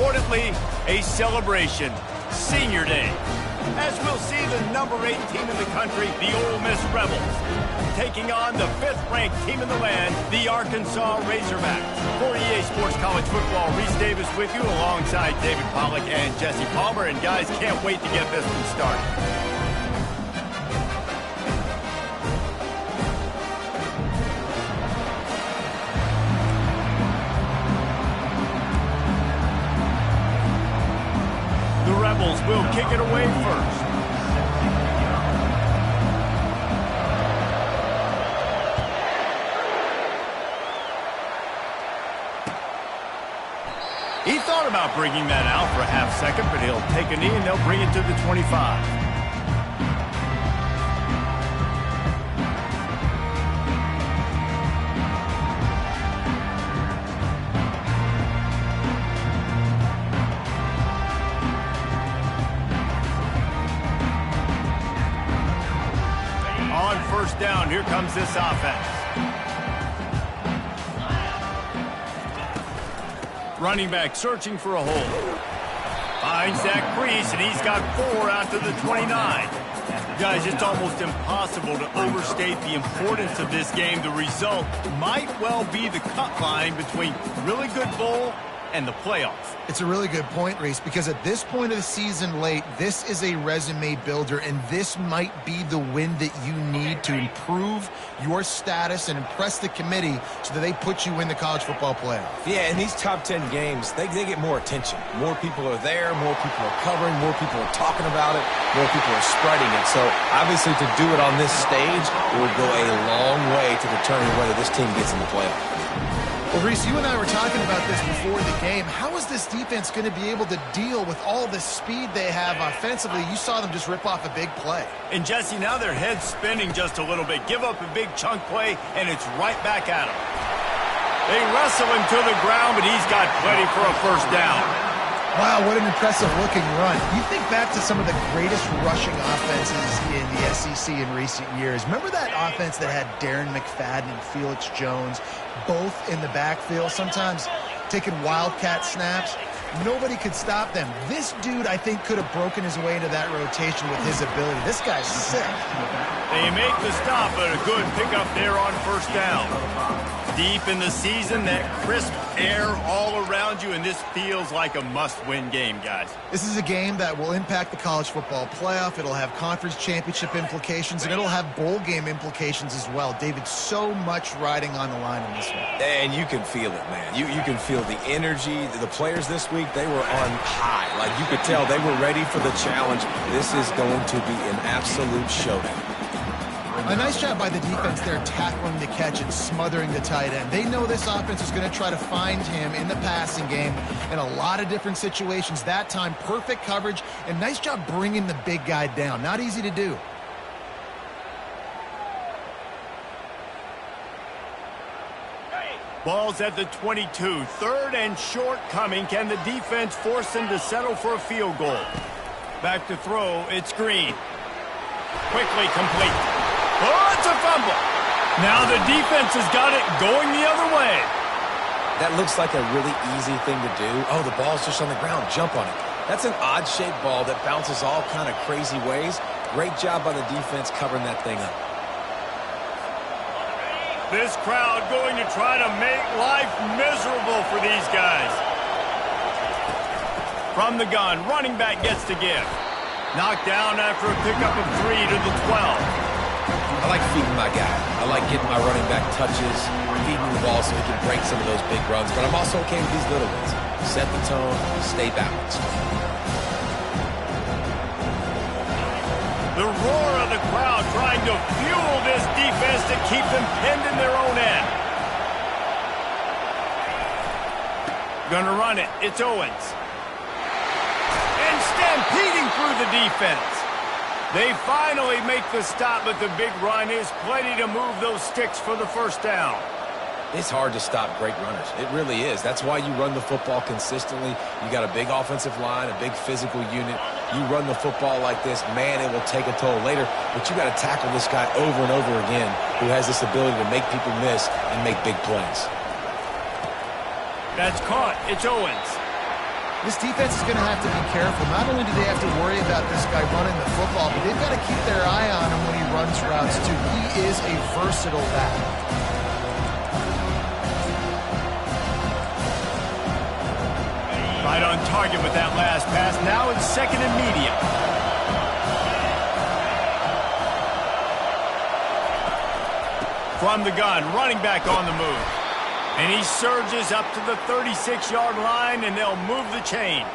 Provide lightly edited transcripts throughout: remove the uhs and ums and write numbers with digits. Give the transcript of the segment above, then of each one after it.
importantly, a celebration, Senior Day. As we'll see the number 8 team in the country, the Ole Miss Rebels, taking on the 5th-ranked team in the land, the Arkansas Razorbacks. For EA Sports College Football, Reese Davis with you alongside David Pollack and Jesse Palmer. And guys, can't wait to get this one started. The Rebels will kick it away first. He thought about bringing that out for a half second, but he'll take a knee and they'll bring it to the 25. First down, here comes this offense. Running back searching for a hole. Finds that crease, and he's got 4 out to the 29. Guys, it's almost impossible to overstate the importance of this game. The result might well be the cut line between really good bowl and the playoffs. It's a really good point, Reese, because at this point of the season late, this is a resume builder, and this might be the win that you need to improve your status and impress the committee so that they put you in the college football playoff. Yeah, in these top 10 games, they get more attention. More people are there, more people are covering, more people are talking about it, more people are spreading it. So, obviously, to do it on this stage, it will go a long way to determine whether this team gets in the playoff. Well, Reese, you and I were talking about this before the game. How is this defense going to be able to deal with all the speed they have offensively? You saw them just rip off a big play. And, Jesse, now their head's spinning just a little bit. Give up a big chunk play, and it's right back at him. They wrestle him to the ground, but he's got plenty for a first down. Wow, what an impressive-looking run. You think back to some of the greatest rushing offenses in the SEC in recent years. Remember that offense that had Darren McFadden and Felix Jones both in the backfield, sometimes taking wildcat snaps? Nobody could stop them. This dude, I think, could have broken his way into that rotation with his ability. This guy's sick. They make the stop, but a good pickup there on first down. Deep in the season, that crisp air all around you, and this feels like a must-win game, guys. This is a game that will impact the college football playoff. It'll have conference championship implications, and it'll have bowl game implications as well. David, so much riding on the line in this one. And you can feel it, man. You can feel the energy. The players this week, they were on high. Like, you could tell they were ready for the challenge. This is going to be an absolute showdown. A nice job by the defense there, tackling the catch and smothering the tight end. They know this offense is going to try to find him in the passing game in a lot of different situations. That time, perfect coverage, and nice job bringing the big guy down. Not easy to do. Ball's at the 22. 3rd and short coming. Can the defense force them to settle for a field goal? Back to throw. It's Green. Quickly complete. Oh, it's a fumble. Now the defense has got it going the other way. That looks like a really easy thing to do. Oh, the ball's just on the ground. Jump on it. That's an odd-shaped ball that bounces all kind of crazy ways. Great job by the defense covering that thing up. This crowd going to try to make life miserable for these guys. From the gun, running back gets to give. Knocked down after a pickup of 3 to the 12. I like feeding my guy. I like getting my running back touches, feeding the ball so he can break some of those big runs. But I'm also okay with these little ones. Set the tone, stay balanced. The roar of the crowd trying to fuel this defense to keep them pinned in their own end. Gonna run it. It's Owens. And stampeding through the defense. They finally make the stop, but the big run is plenty to move those sticks for the first down. It's hard to stop great runners. It really is. That's why you run the football consistently. You got a big offensive line, a big physical unit. You run the football like this, man, it will take a toll later. But you got to tackle this guy over and over again who has this ability to make people miss and make big plays. That's caught. It's Owens. This defense is going to have to be careful. Not only do they have to worry about this guy running the football, but they've got to keep their eye on him when he runs routes, too. He is a versatile back. Right on target with that last pass. Now it's second and medium. From the gun, running back on the move. And he surges up to the 36-yard line, and they'll move the chains.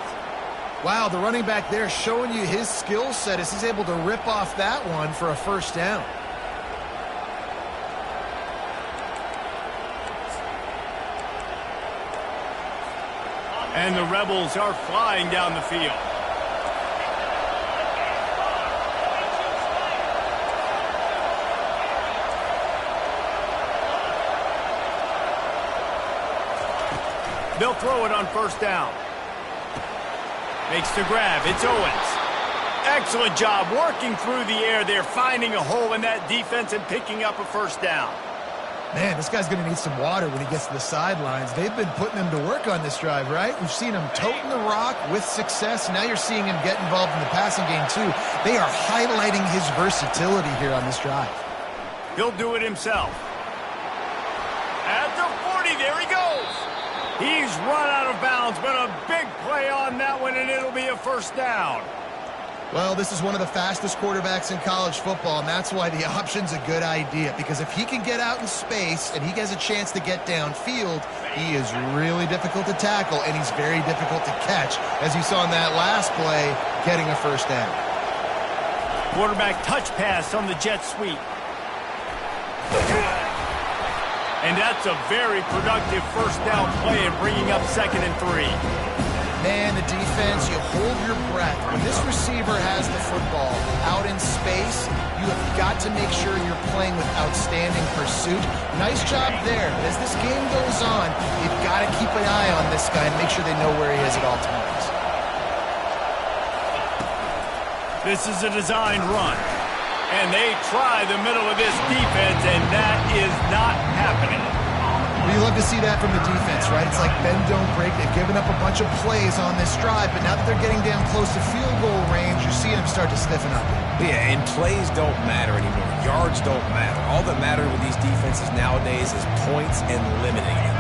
Wow, the running back there showing you his skill set as he's able to rip off that one for a first down. And the Rebels are flying down the field. They'll throw it on first down. Makes the grab. It's Owens. Excellent job working through the air there, finding a hole in that defense and picking up a first down. Man, this guy's going to need some water when he gets to the sidelines. They've been putting him to work on this drive, right? We've seen him toting the rock with success. Now you're seeing him get involved in the passing game, too. They are highlighting his versatility here on this drive. He'll do it himself. At the 40, there he goes. He's run out of bounds, but a big play on that one, and it'll be a first down. Well, this is one of the fastest quarterbacks in college football, and that's why the option's a good idea. Because if he can get out in space and he has a chance to get downfield, he is really difficult to tackle, and he's very difficult to catch, as you saw in that last play, getting a first down. Quarterback touch pass on the jet sweep. And that's a very productive first down play and bringing up 2nd and 3. Man, the defense, you hold your breath. When this receiver has the football out in space, you have got to make sure you're playing with outstanding pursuit. Nice job there. But as this game goes on, you've got to keep an eye on this guy and make sure they know where he is at all times. This is a designed run. And they try the middle of this defense, and that is not happening. Well, you love to see that from the defense, right? It's like bend, don't break. They've given up a bunch of plays on this drive, but now that they're getting down close to field goal range, you're seeing them start to stiffen up. Yeah, and plays don't matter anymore. Yards don't matter. All that matters with these defenses nowadays is points and limiting them.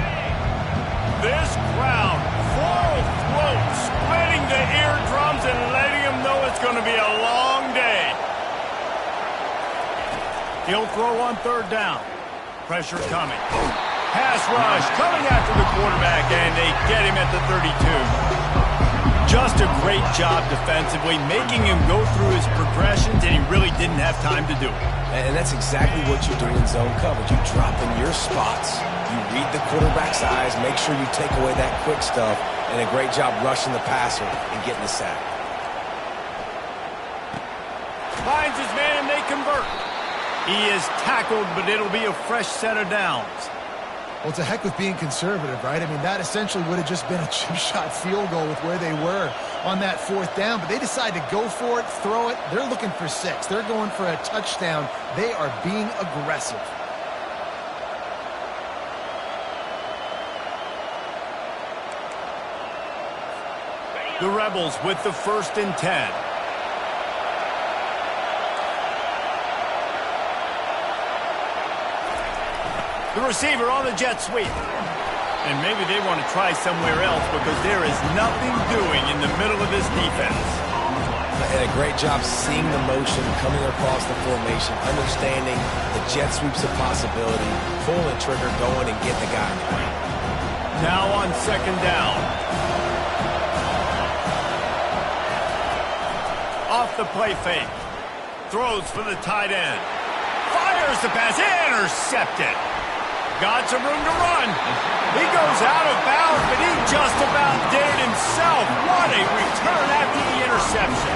This crowd, full throat, splitting the eardrums and letting them know it's going to be a long day. He'll throw on 3rd down. Pressure coming. Pass rush coming after the quarterback, and they get him at the 32. Just a great job defensively, making him go through his progressions, and he really didn't have time to do it. And that's exactly what you do in zone coverage. You drop in your spots. You read the quarterback's eyes, make sure you take away that quick stuff, and a great job rushing the passer and getting the sack. Finds his man, and they convert. He is tackled, but it'll be a fresh set of downs. Well, it's a heck with being conservative, right? I mean, that essentially would have just been a chip shot field goal with where they were on that 4th down, but they decide to go for it, throw it. They're looking for 6. They're going for a touchdown. They are being aggressive. The Rebels with the 1st and 10. The receiver on the jet sweep. And maybe they want to try somewhere else because there is nothing doing in the middle of this defense. And a great job seeing the motion, coming across the formation, understanding the jet sweep's a possibility, pulling the trigger, going and getting the guy. Now on 2nd down. Off the play fake. Throws for the tight end. Fires the pass. Intercepted. Got some room to run. He goes out of bounds, but he just about did it himself. What a return after the interception.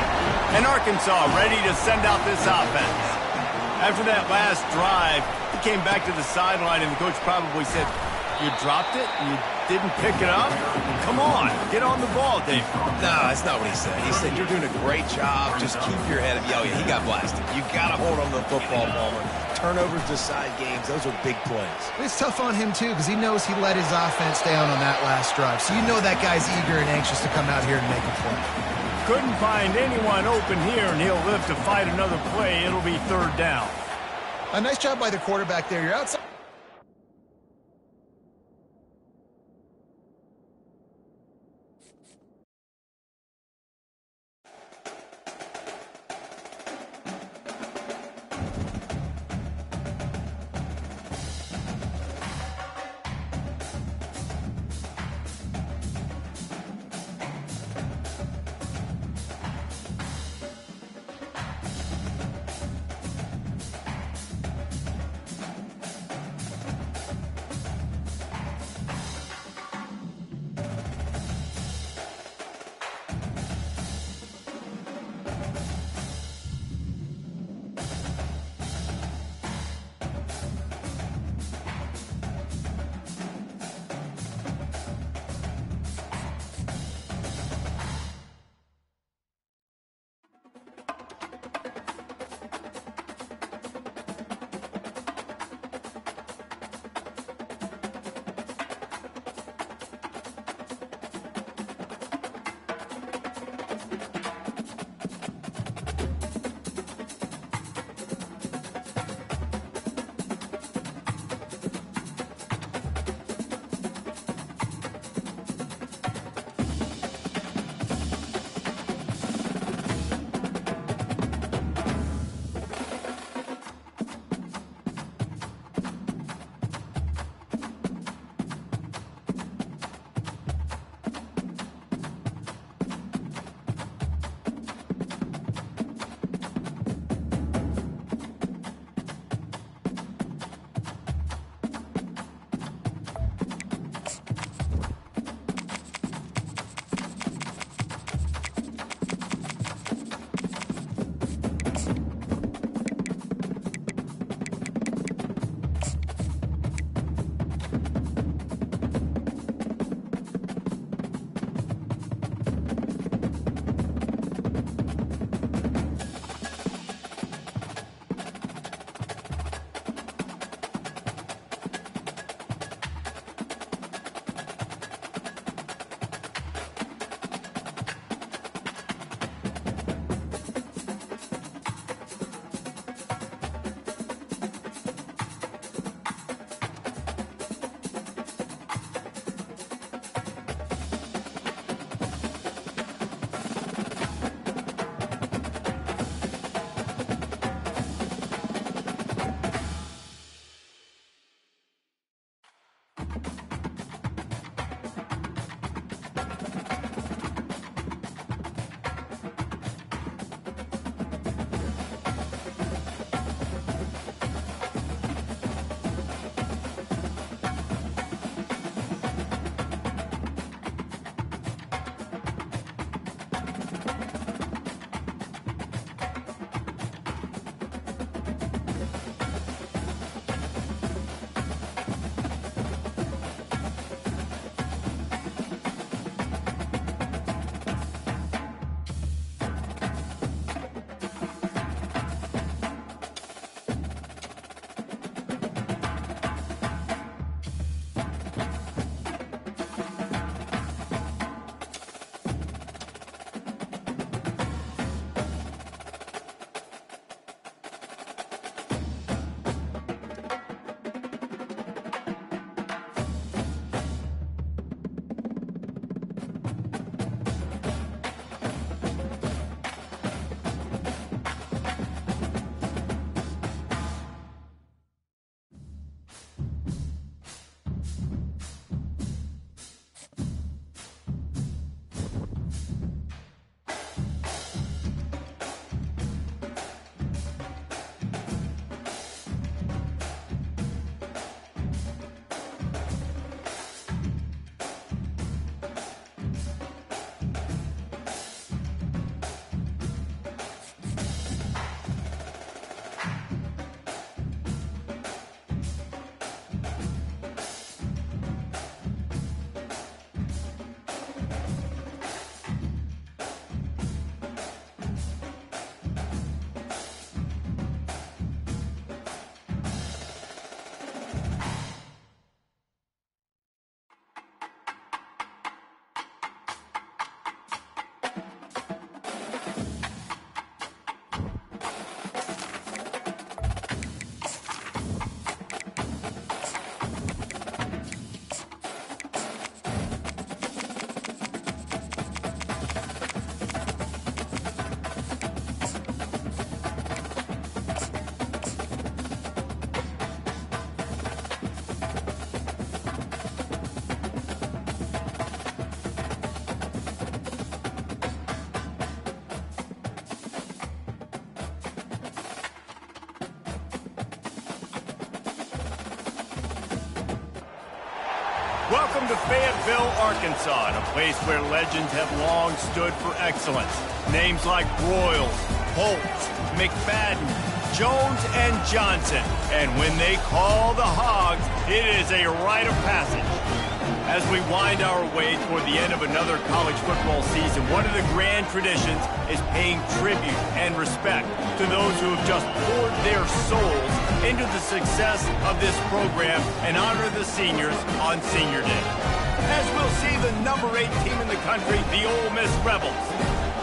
And Arkansas ready to send out this offense. After that last drive, he came back to the sideline, and the coach probably said, You dropped it? You didn't pick it up? Come on, get on the ball, Dave. No, that's not what he said. He said, you're doing a great job. Just keep your head up. Oh, yeah, he got blasted. You got to hold on to the football, Palmer. Turnovers decide games. Those are big plays. It's tough on him, too, because he knows he let his offense down on that last drive. So you know that guy's eager and anxious to come out here and make a play. Couldn't find anyone open here, and he'll live to fight another play. It'll be third down. A nice job by the quarterback there. You're outside. Welcome to Fayetteville, Arkansas, a place where legends have long stood for excellence. Names like Broyles, Holtz, McFadden, Jones, and Johnson. And when they call the Hogs, it is a rite of passage. As we wind our way toward the end of another college football season, one of the grand traditions is paying tribute and respect to those who have just poured their souls into the success of this program and honor the seniors on Senior Day. As we'll see the number 8 team in the country, the Ole Miss Rebels,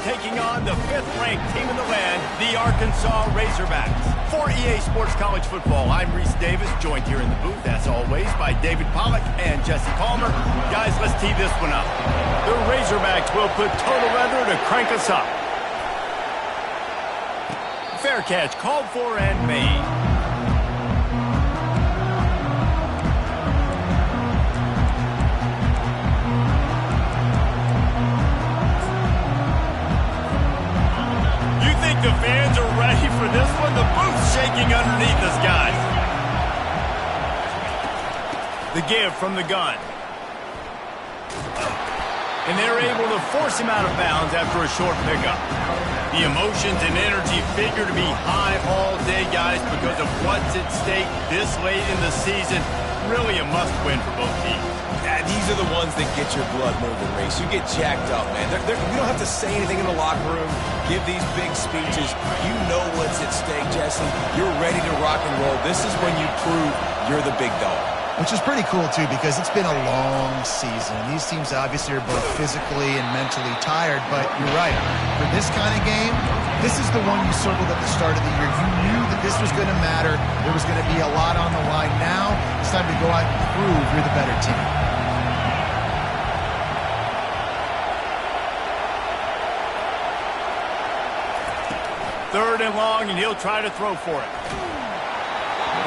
taking on the 5th-ranked team in the land, the Arkansas Razorbacks. For EA Sports College Football, I'm Reese Davis, joined here in the booth, as always, by David Pollack and Jesse Palmer. Guys, let's tee this one up. The Razorbacks will put total weather to crank us up. Fair catch, called for and made. The fans are ready for this one. The booth's shaking underneath us, guys. The give from the gun. And they're able to force him out of bounds after a short pickup. The emotions and energy figure to be high all day, guys, because of what's at stake this late in the season. Really a must-win for both teams. Yeah, these are the ones that get your blood moving, Reese. You get jacked up, man. You don't have to say anything in the locker room, give these big speeches. You know what's at stake, Jesse. You're ready to rock and roll. This is when you prove you're the big dog. Which is pretty cool, too, because it's been a long season. These teams obviously are both physically and mentally tired, but you're right. For this kind of game, this is the one you circled at the start of the year. You knew that this was going to matter. There was going to be a lot on the line. Now it's time to go out and prove you're the better team. Third and long, and he'll try to throw for it.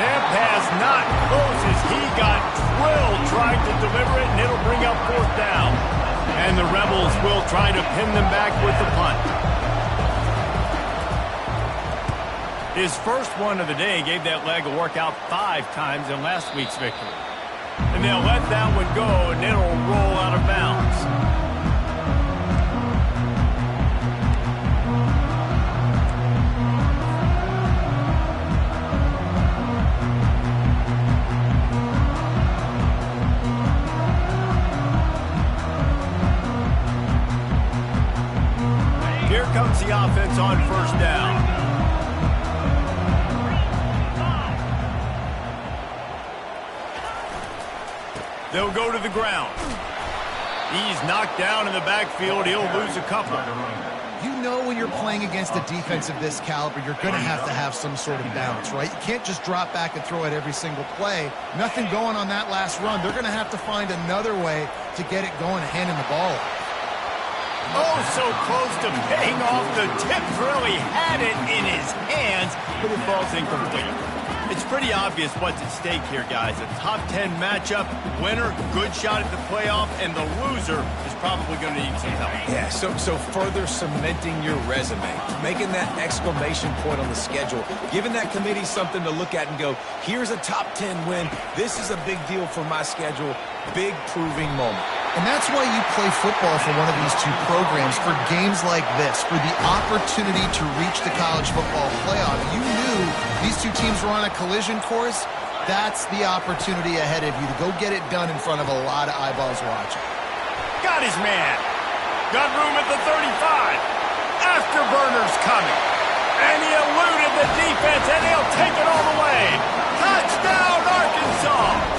That pass not close as he got drilled trying to deliver it, and it'll bring up 4th down. And the Rebels will try to pin them back with the punt. His first one of the day gave that leg a workout 5 times in last week's victory. And they'll let that one go, and it'll roll out of bounds. Here comes the offense on 1st down. They'll go to the ground. He's knocked down in the backfield. He'll lose a couple. You know when you're playing against a defense of this caliber, you're going to have some sort of balance, right? You can't just drop back and throw it every single play. Nothing going on that last run. They're going to have to find another way to get it going and handing the ball off. Oh, so close to paying off. The tip really had it in his hands, but it falls incomplete. It's pretty obvious what's at stake here, guys. A top 10 matchup, winner, good shot at the playoff, and the loser is probably going to need some help. Yeah, so further cementing your resume, making that exclamation point on the schedule, giving that committee something to look at and go, here's a top 10 win. This is a big deal for my schedule. Big proving moment. And that's why you play football for one of these two programs, for games like this, for the opportunity to reach the college football playoff. You knew these two teams were on a collision course. That's the opportunity ahead of you to go get it done in front of a lot of eyeballs watching. Got his man. Got room at the 35. Afterburner's coming. And he eluded the defense, and he'll take it all the way. Touchdown, Arkansas!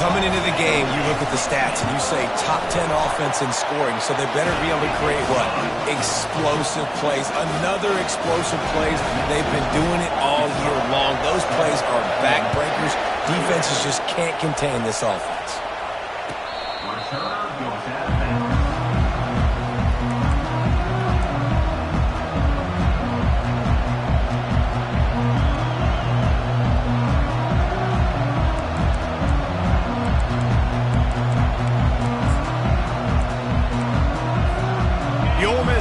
Coming into the game, you look at the stats and you say top 10 offense in scoring, so they better be able to create what? Explosive plays. Another explosive plays. They've been doing it all year long. Those plays are backbreakers. Defenses just can't contain this offense.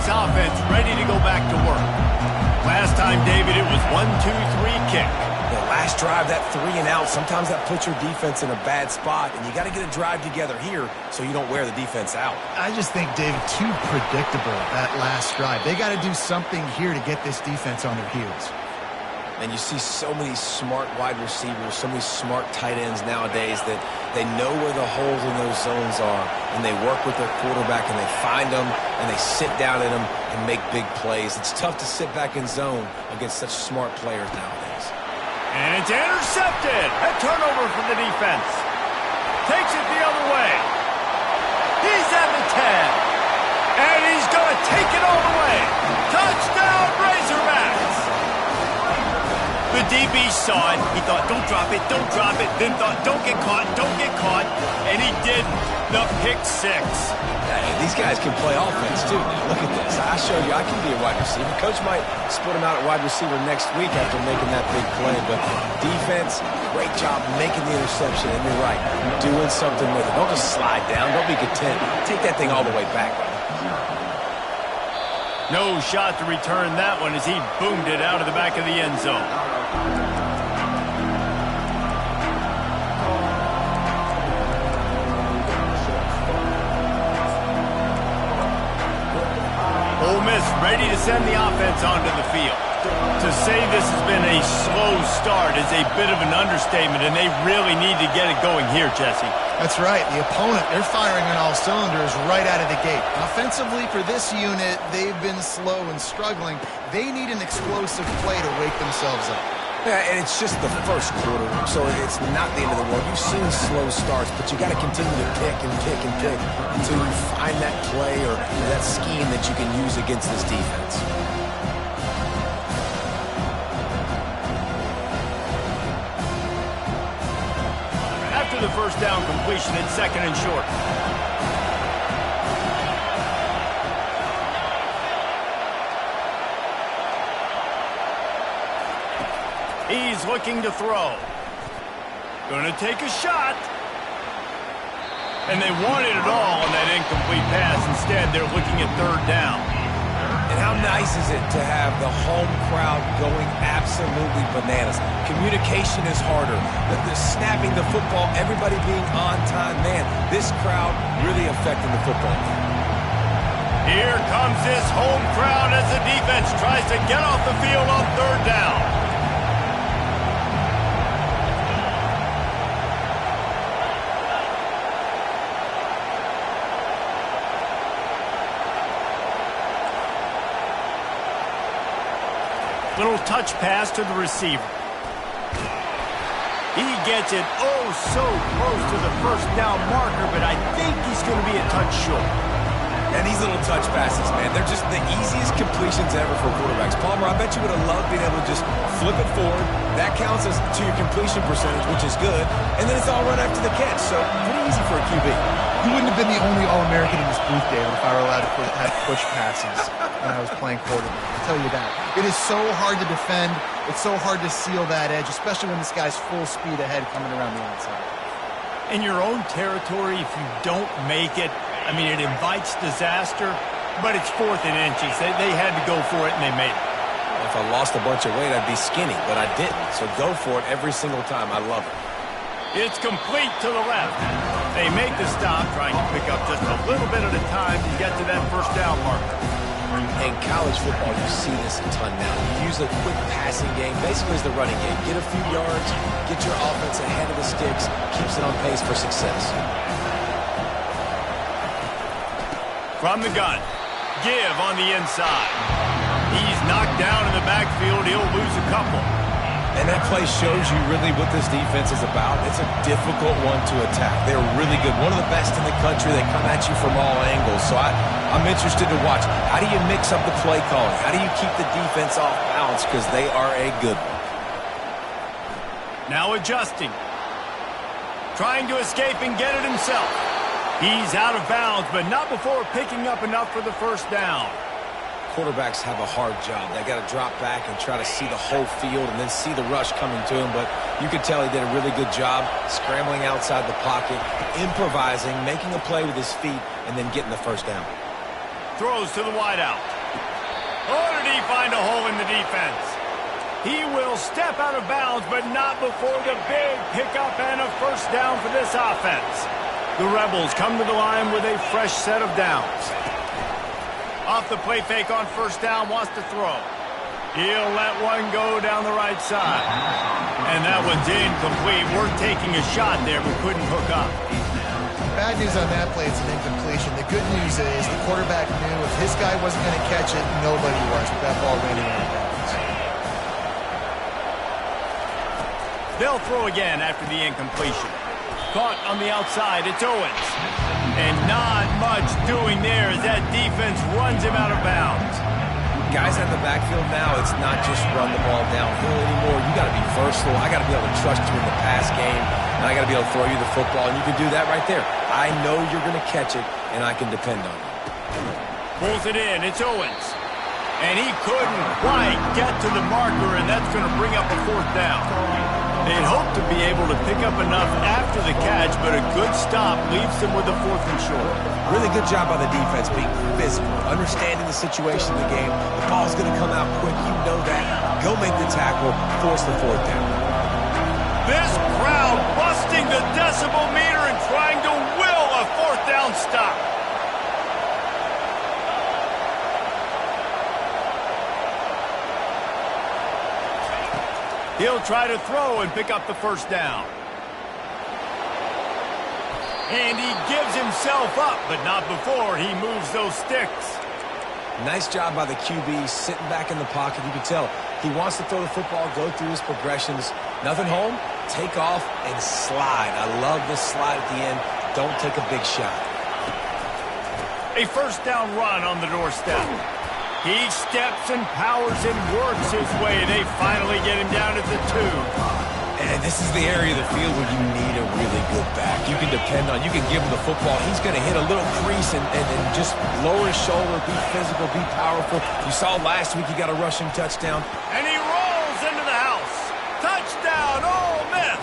Offense ready to go back to work. Last time, David, it was 1-2-3 kick. last drive, that 3 and out, sometimes that puts your defense in a bad spot, and you got to get a drive together here so you don't wear the defense out. I just think, David, too predictable, that last drive. They got to do something here to get this defense on their heels. And you see so many smart wide receivers, so many smart tight ends nowadays that they know where the holes in those zones are, and they work with their quarterback, and they find them, and they sit down in them and make big plays. It's tough to sit back in zone against such smart players nowadays. And it's intercepted. A turnover for the defense. Takes it the other way. He's at the 10. And he's going to take it all the way. Touchdown, Razorbacks. The DB saw it. He thought, don't drop it, don't drop it. Then thought, don't get caught, don't get caught. And he did the pick 6. Hey, these guys can play offense, too. Now, look at this. I show you I can be a wide receiver. Coach might split him out at wide receiver next week after making that big play. But defense, great job making the interception. And you're right, doing something with it. Don't just slide down. Don't be content. Take that thing all the way back. No shot to return that one as he boomed it out of the back of the end zone. Ole Miss ready to send the offense onto the field. To say this has been a slow start is a bit of an understatement, and they really need to get it going here, Jesse. That's right. The opponent, they're firing on all cylinders right out of the gate. Offensively, for this unit, they've been slow and struggling. They need an explosive play to wake themselves up. Yeah, and it's just the first quarter, so it's not the end of the world. You've seen slow starts, but you got to continue to pick and pick and pick until you find that play or that scheme that you can use against this defense. After the first down completion, it's 2nd and short. He's looking to throw. Going to take a shot. And they wanted it all on that incomplete pass. Instead, they're looking at 3rd down. And how nice is it to have the home crowd going absolutely bananas? Communication is harder. The snapping the football, everybody being on time. Man, this crowd really affecting the football game. Here comes this home crowd as the defense tries to get off the field on 3rd down. Little touch pass to the receiver. He gets it oh so close to the first down marker, but I think he's going to be a touch short. And these little touch passes, man, they're just the easiest completions ever for quarterbacks. Palmer, I bet you would have loved being able to just flip it forward. That counts as to your completion percentage, which is good. And then it's all run after the catch, so pretty easy for a QB. You wouldn't have been the only All-American in this booth, David, if I were allowed to have push passes when I was playing quarterback. I'll tell you that. It is so hard to defend. It's so hard to seal that edge, especially when this guy's full speed ahead coming around the outside. In your own territory, if you don't make it, I mean, it invites disaster, but it's 4th and inches. They had to go for it, and they made it. If I lost a bunch of weight, I'd be skinny, but I didn't. So go for it every single time. I love it. It's complete to the left. They make the stop, trying to pick up just a little bit at a time to get to that first down marker. In college football, you see this a ton now. You use a quick passing game, basically as the running game. Get a few yards, get your offense ahead of the sticks, keeps it on pace for success. From the gun, give on the inside. He's knocked down in the backfield. He'll lose a couple. And that play shows you really what this defense is about. It's a difficult one to attack. They're really good. One of the best in the country. They come at you from all angles. So I'm interested to watch. How do you mix up the play calling? How do you keep the defense off balance? Because they are a good one. Now adjusting. Trying to escape and get it himself. He's out of bounds, but not before picking up enough for the first down. Quarterbacks have a hard job. They got to drop back and try to see the whole field and then see the rush coming to him. But you could tell he did a really good job scrambling outside the pocket, improvising, making a play with his feet, and then getting the first down. Throws to the wideout. Oh, did he find a hole in the defense? He will step out of bounds, but not before the big pickup and a first down for this offense. The Rebels come to the line with a fresh set of downs. Off the play fake on first down, wants to throw. He'll let one go down the right side. And that one's incomplete. We're taking a shot there, but couldn't hook up. Bad news on that play, it's an incompletion. The good news is the quarterback knew if his guy wasn't going to catch it, nobody was with that ball running out of bounds. They'll throw again after the incompletion. Caught on the outside, it's Owens. And not much doing there as that defense runs him out of bounds. Guys in the backfield now, it's not just run the ball downhill anymore. You got to be versatile. I got to be able to trust you in the pass game, and I got to be able to throw you the football, and you can do that right there. I know you're going to catch it, and I can depend on you. Pulls it in, it's Owens. And he couldn't quite get to the marker, and that's going to bring up a fourth down. They'd hope to be able to pick up enough after the catch, but a good stop leaves them with a fourth and short. Really good job by the defense being physical, understanding the situation in the game. The ball's going to come out quick. You know that. Go make the tackle, force the fourth down. This crowd busting the decibel meter and trying to will a fourth down stop. He'll try to throw and pick up the first down. And he gives himself up, but not before he moves those sticks. Nice job by the QB, sitting back in the pocket. You can tell he wants to throw the football, go through his progressions. Nothing home, take off, and slide. I love this slide at the end. Don't take a big shot. A first down run on the doorstep. He steps and powers and works his way. They finally get him down at the 2. And this is the area of the field where you need a really good back. You can depend on, you can give him the football. He's going to hit a little crease and just lower his shoulder, be physical, be powerful. You saw last week he got a rushing touchdown. And he rolls into the house. Touchdown, Ole Miss.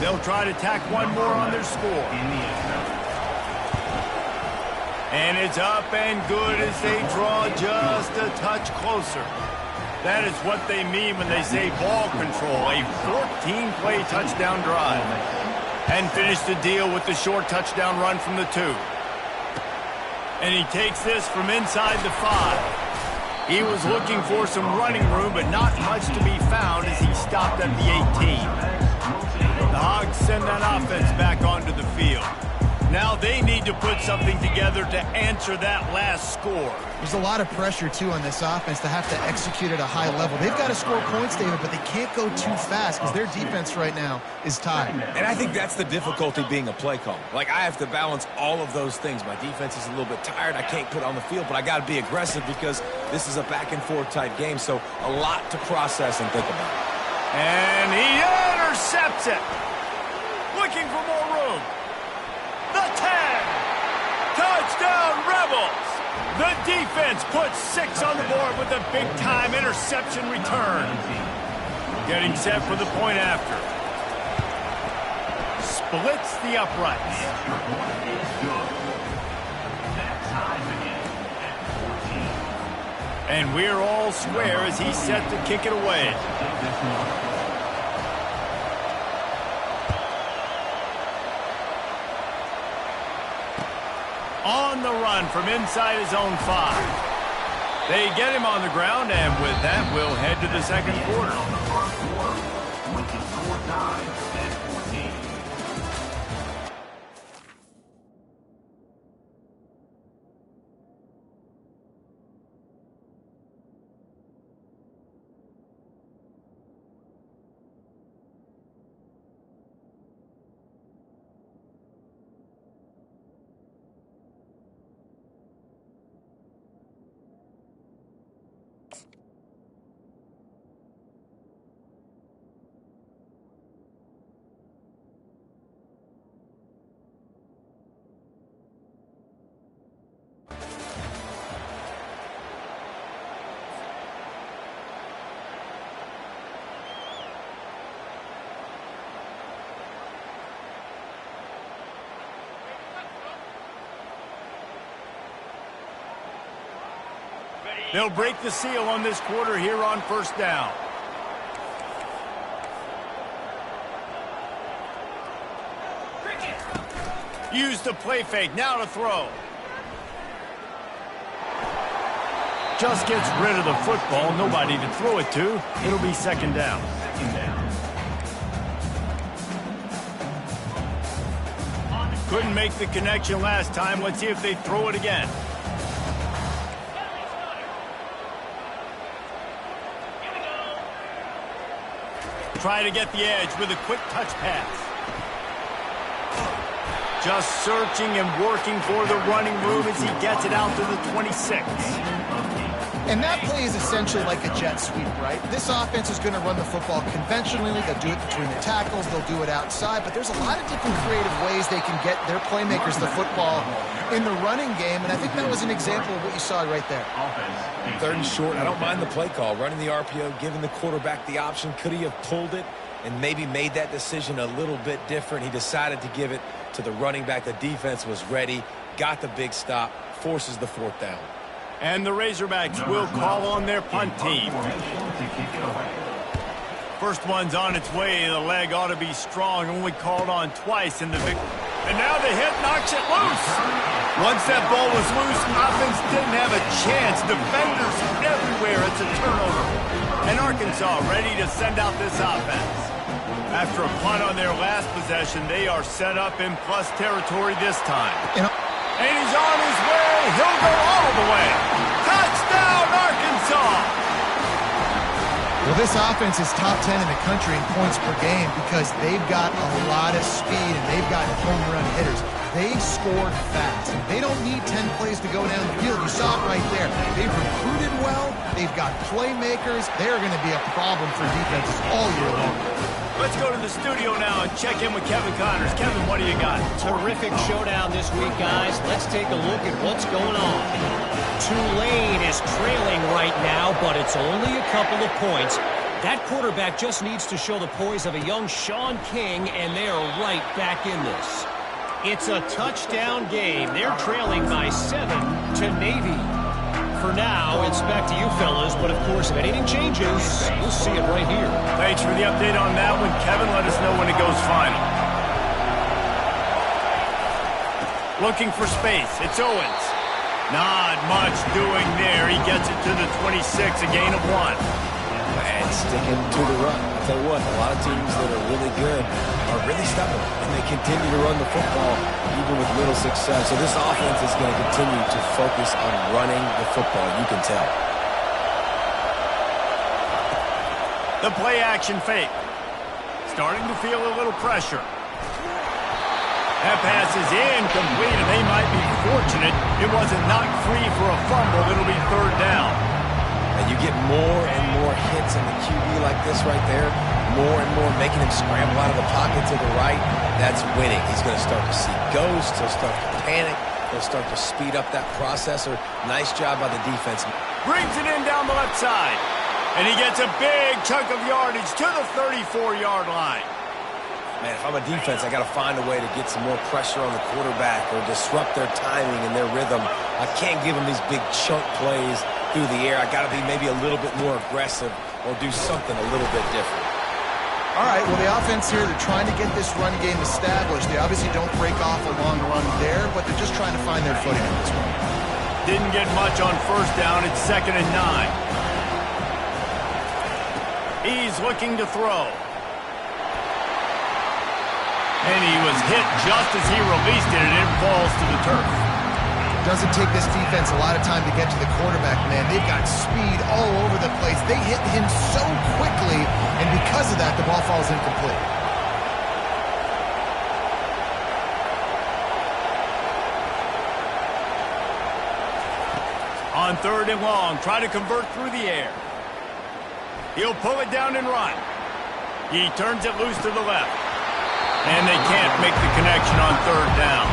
They'll try to tack one more on their score. And it's up and good as they draw just a touch closer. That is what they mean when they say ball control. A 14-play touchdown drive. And finish the deal with the short touchdown run from the 2. And he takes this from inside the 5. He was looking for some running room, but not much to be found as he stopped at the 18. The Hogs send that offense back onto the field. Now they need to put something together to answer that last score. There's a lot of pressure, too, on this offense to have to execute at a high level. They've got to score points, David, but they can't go too fast because their defense right now is tied. And I think that's the difficulty being a play caller. Like, I have to balance all of those things. My defense is a little bit tired. I can't put on the field, but I got to be aggressive because this is a back-and-forth type game, so a lot to process and think about. And he intercepts it. Looking for more room. The 10. Touchdown, Rebels. The defense puts 6 on the board with a big-time interception return. Getting set for the point after. Splits the uprights. And we're all square as he's set to kick it away. On the run from inside his own 5. They get him on the ground, and with that, we'll head to the second quarter. They'll break the seal on this quarter here on first down. Use the play fake. Now to throw. Just gets rid of the football. Nobody to throw it to. It'll be second down. Couldn't make the connection last time. Let's see if they throw it again. Try to get the edge with a quick touch pass. Just searching and working for the running move as he gets it out to the 26. And that play is essentially like a jet sweep, right? This offense is going to run the football conventionally. They'll do it between the tackles. They'll do it outside. But there's a lot of different creative ways they can get their playmakers the football in the running game. And I think that was an example of what you saw right there. Third and short. I don't mind the play call. Running the RPO, giving the quarterback the option. Could he have pulled it and maybe made that decision a little bit different? He decided to give it to the running back. The defense was ready. Got the big stop. Forces the fourth down. And the Razorbacks will call on their punt team. First one's on its way. The leg ought to be strong. Only called on twice in the victory. And now the hit knocks it loose. Once that ball was loose, offense didn't have a chance. Defenders everywhere. It's a turnover. And Arkansas ready to send out this offense. After a punt on their last possession, they are set up in plus territory this time. And he's on his way. He'll go all the way. Touchdown, Arkansas! Well, this offense is top 10 in the country in points per game because they've got a lot of speed and they've got home run hitters. They scored fast. They don't need 10 plays to go down the field. You saw it right there. They've recruited well. They've got playmakers. They're going to be a problem for defenses all year long. Let's go to the studio now and check in with Kevin Connors. Kevin, what do you got? Terrific showdown this week, guys. Let's take a look at what's going on. Tulane is trailing right now, but it's only a couple of points. That quarterback just needs to show the poise of a young Sean King, and they are right back in this. It's a touchdown game. They're trailing by 7 to Navy. For now, it's back to you fellas, but of course, if anything changes, you'll see it right here. Thanks for the update on that one, Kevin. Let us know when it goes final. Looking for space. It's Owens. Not much doing there. He gets it to the 26, a gain of 1. And sticking to the run. I'll tell you what, a lot of teams that are really good are really stubborn, and they continue to run the football even with little success. So this offense is going to continue to focus on running the football. You can tell. The play action fake. Starting to feel a little pressure. That pass is incomplete, and they might be fortunate it wasn't knocked free for a fumble. It'll be third down. And you get more and more hits on the QB like this right there, more and more making him scramble out of the pocket to the right. That's winning. He's going to start to see ghosts. He'll start to panic. He'll start to speed up that processor. Nice job by the defense. Brings it in down the left side. And he gets a big chunk of yardage to the 34-yard line. Man, if I'm a defense, I got to find a way to get some more pressure on the quarterback or disrupt their timing and their rhythm. I can't give them these big chunk plays through the air. I got to be maybe a little bit more aggressive or do something a little bit different. All right, well, the offense here, they're trying to get this run game established. They obviously don't break off a long run there, but they're just trying to find their footing on this one. Didn't get much on first down. It's 2nd and 9. He's looking to throw. And he was hit just as he released it, and it falls to the turf. Doesn't take this defense a lot of time to get to the quarterback, man. They've got speed all over the place. They hit him so quickly, and because of that, the ball falls incomplete. On 3rd and long, try to convert through the air. He'll pull it down and run. He turns it loose to the left. And they can't make the connection on 3rd down.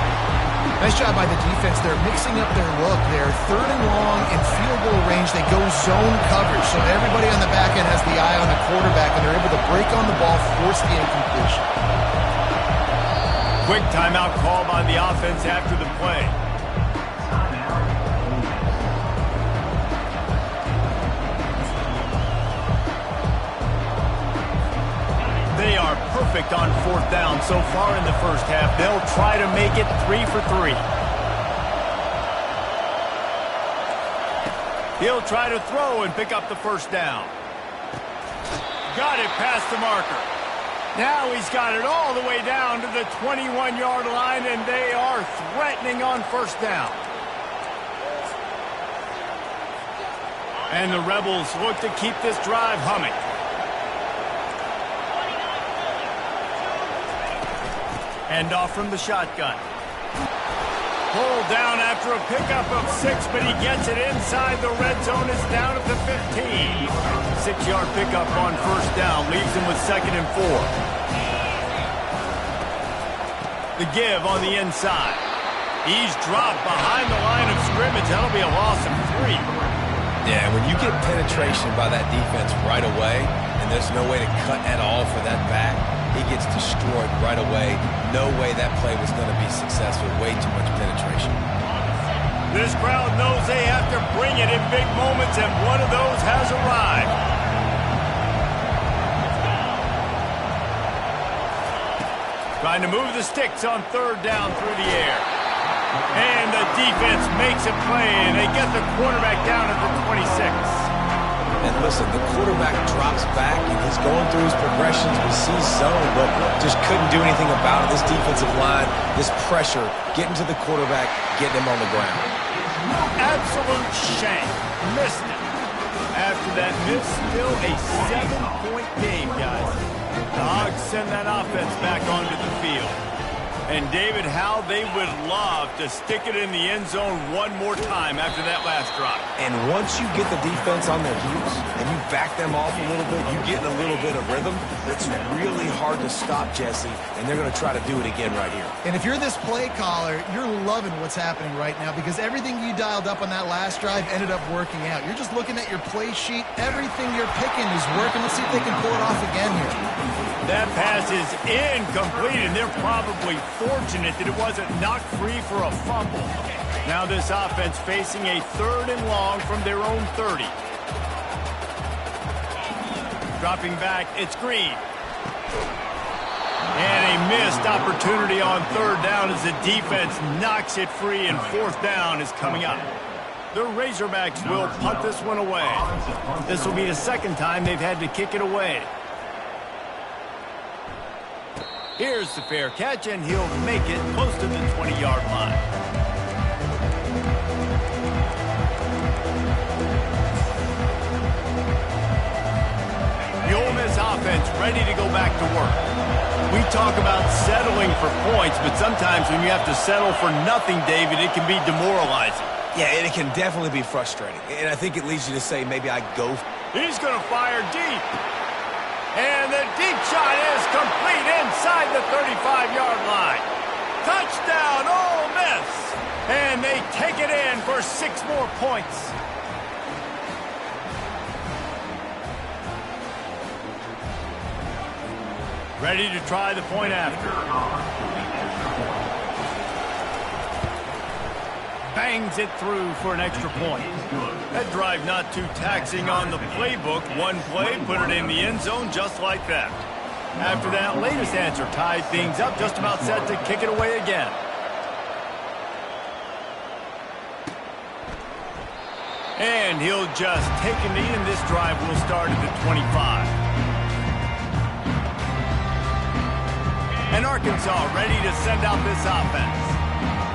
Nice job by the defense. They're mixing up their look. They're 3rd and long in field goal range. They go zone coverage, so everybody on the back end has the eye on the quarterback, and they're able to break on the ball, force the incompletion. Quick timeout call by the offense after the play. so far in the first half. They'll try to make it 3 for 3. He'll try to throw and pick up the first down. Got it past the marker. Now he's got it all the way down to the 21-yard line, and they are threatening on first down. And the Rebels look to keep this drive humming. Hand off from the shotgun. Pulled down after a pickup of 6, but he gets it inside the red zone. It's down at the 15. 6-yard pickup on first down leaves him with 2nd and 4. The give on the inside. He's dropped behind the line of scrimmage. That'll be a loss of 3. Yeah, when you get penetration by that defense right away, and there's no way to cut at all for that back, he gets destroyed right away. No way that play was going to be successful. Way too much penetration. This crowd knows they have to bring it in big moments, and one of those has arrived. Trying to move the sticks on 3rd down through the air. And the defense makes a play, and they get the quarterback down at the 26. And listen, the quarterback drops back, and he's going through his progressions. We see zone, but just couldn't do anything about it. This defensive line, this pressure, getting to the quarterback, getting him on the ground. Absolute shank. Missed it. After that miss, still a 7-point game, guys. The Hogs send that offense back onto the field. And, David, how they would love to stick it in the end zone one more time after that last drive. And once you get the defense on their heels and you back them off a little bit, you get in a little bit of rhythm, it's really hard to stop, Jesse, and they're going to try to do it again right here. And if you're this play caller, you're loving what's happening right now because everything you dialed up on that last drive ended up working out. You're just looking at your play sheet. Everything you're picking is working. Let's see if they can pull it off again here. That pass is incomplete, and they're probably fortunate that it wasn't knocked free for a fumble. Now this offense facing a 3rd and long from their own 30. Dropping back, it's Green. And a missed opportunity on 3rd down as the defense knocks it free, and 4th down is coming up. The Razorbacks will punt this one away. This will be the 2nd time they've had to kick it away. Here's the fair catch, and he'll make it close to the 20-yard line. The Ole Miss offense ready to go back to work. We talk about settling for points, but sometimes when you have to settle for nothing, David, it can be demoralizing. Yeah, and it can definitely be frustrating. And I think it leads you to say maybe I go. He's going to fire deep. And the deep shot is complete inside the 35-yard line. Touchdown, Ole Miss. And they take it in for 6 more points. Ready to try the point after. Bangs it through for an extra point. That drive not too taxing on the playbook. One play, put it in the end zone just like that. After that latest answer tied things up, just about set to kick it away again. And he'll just take a knee, and this drive will start at the 25. And Arkansas ready to send out this offense.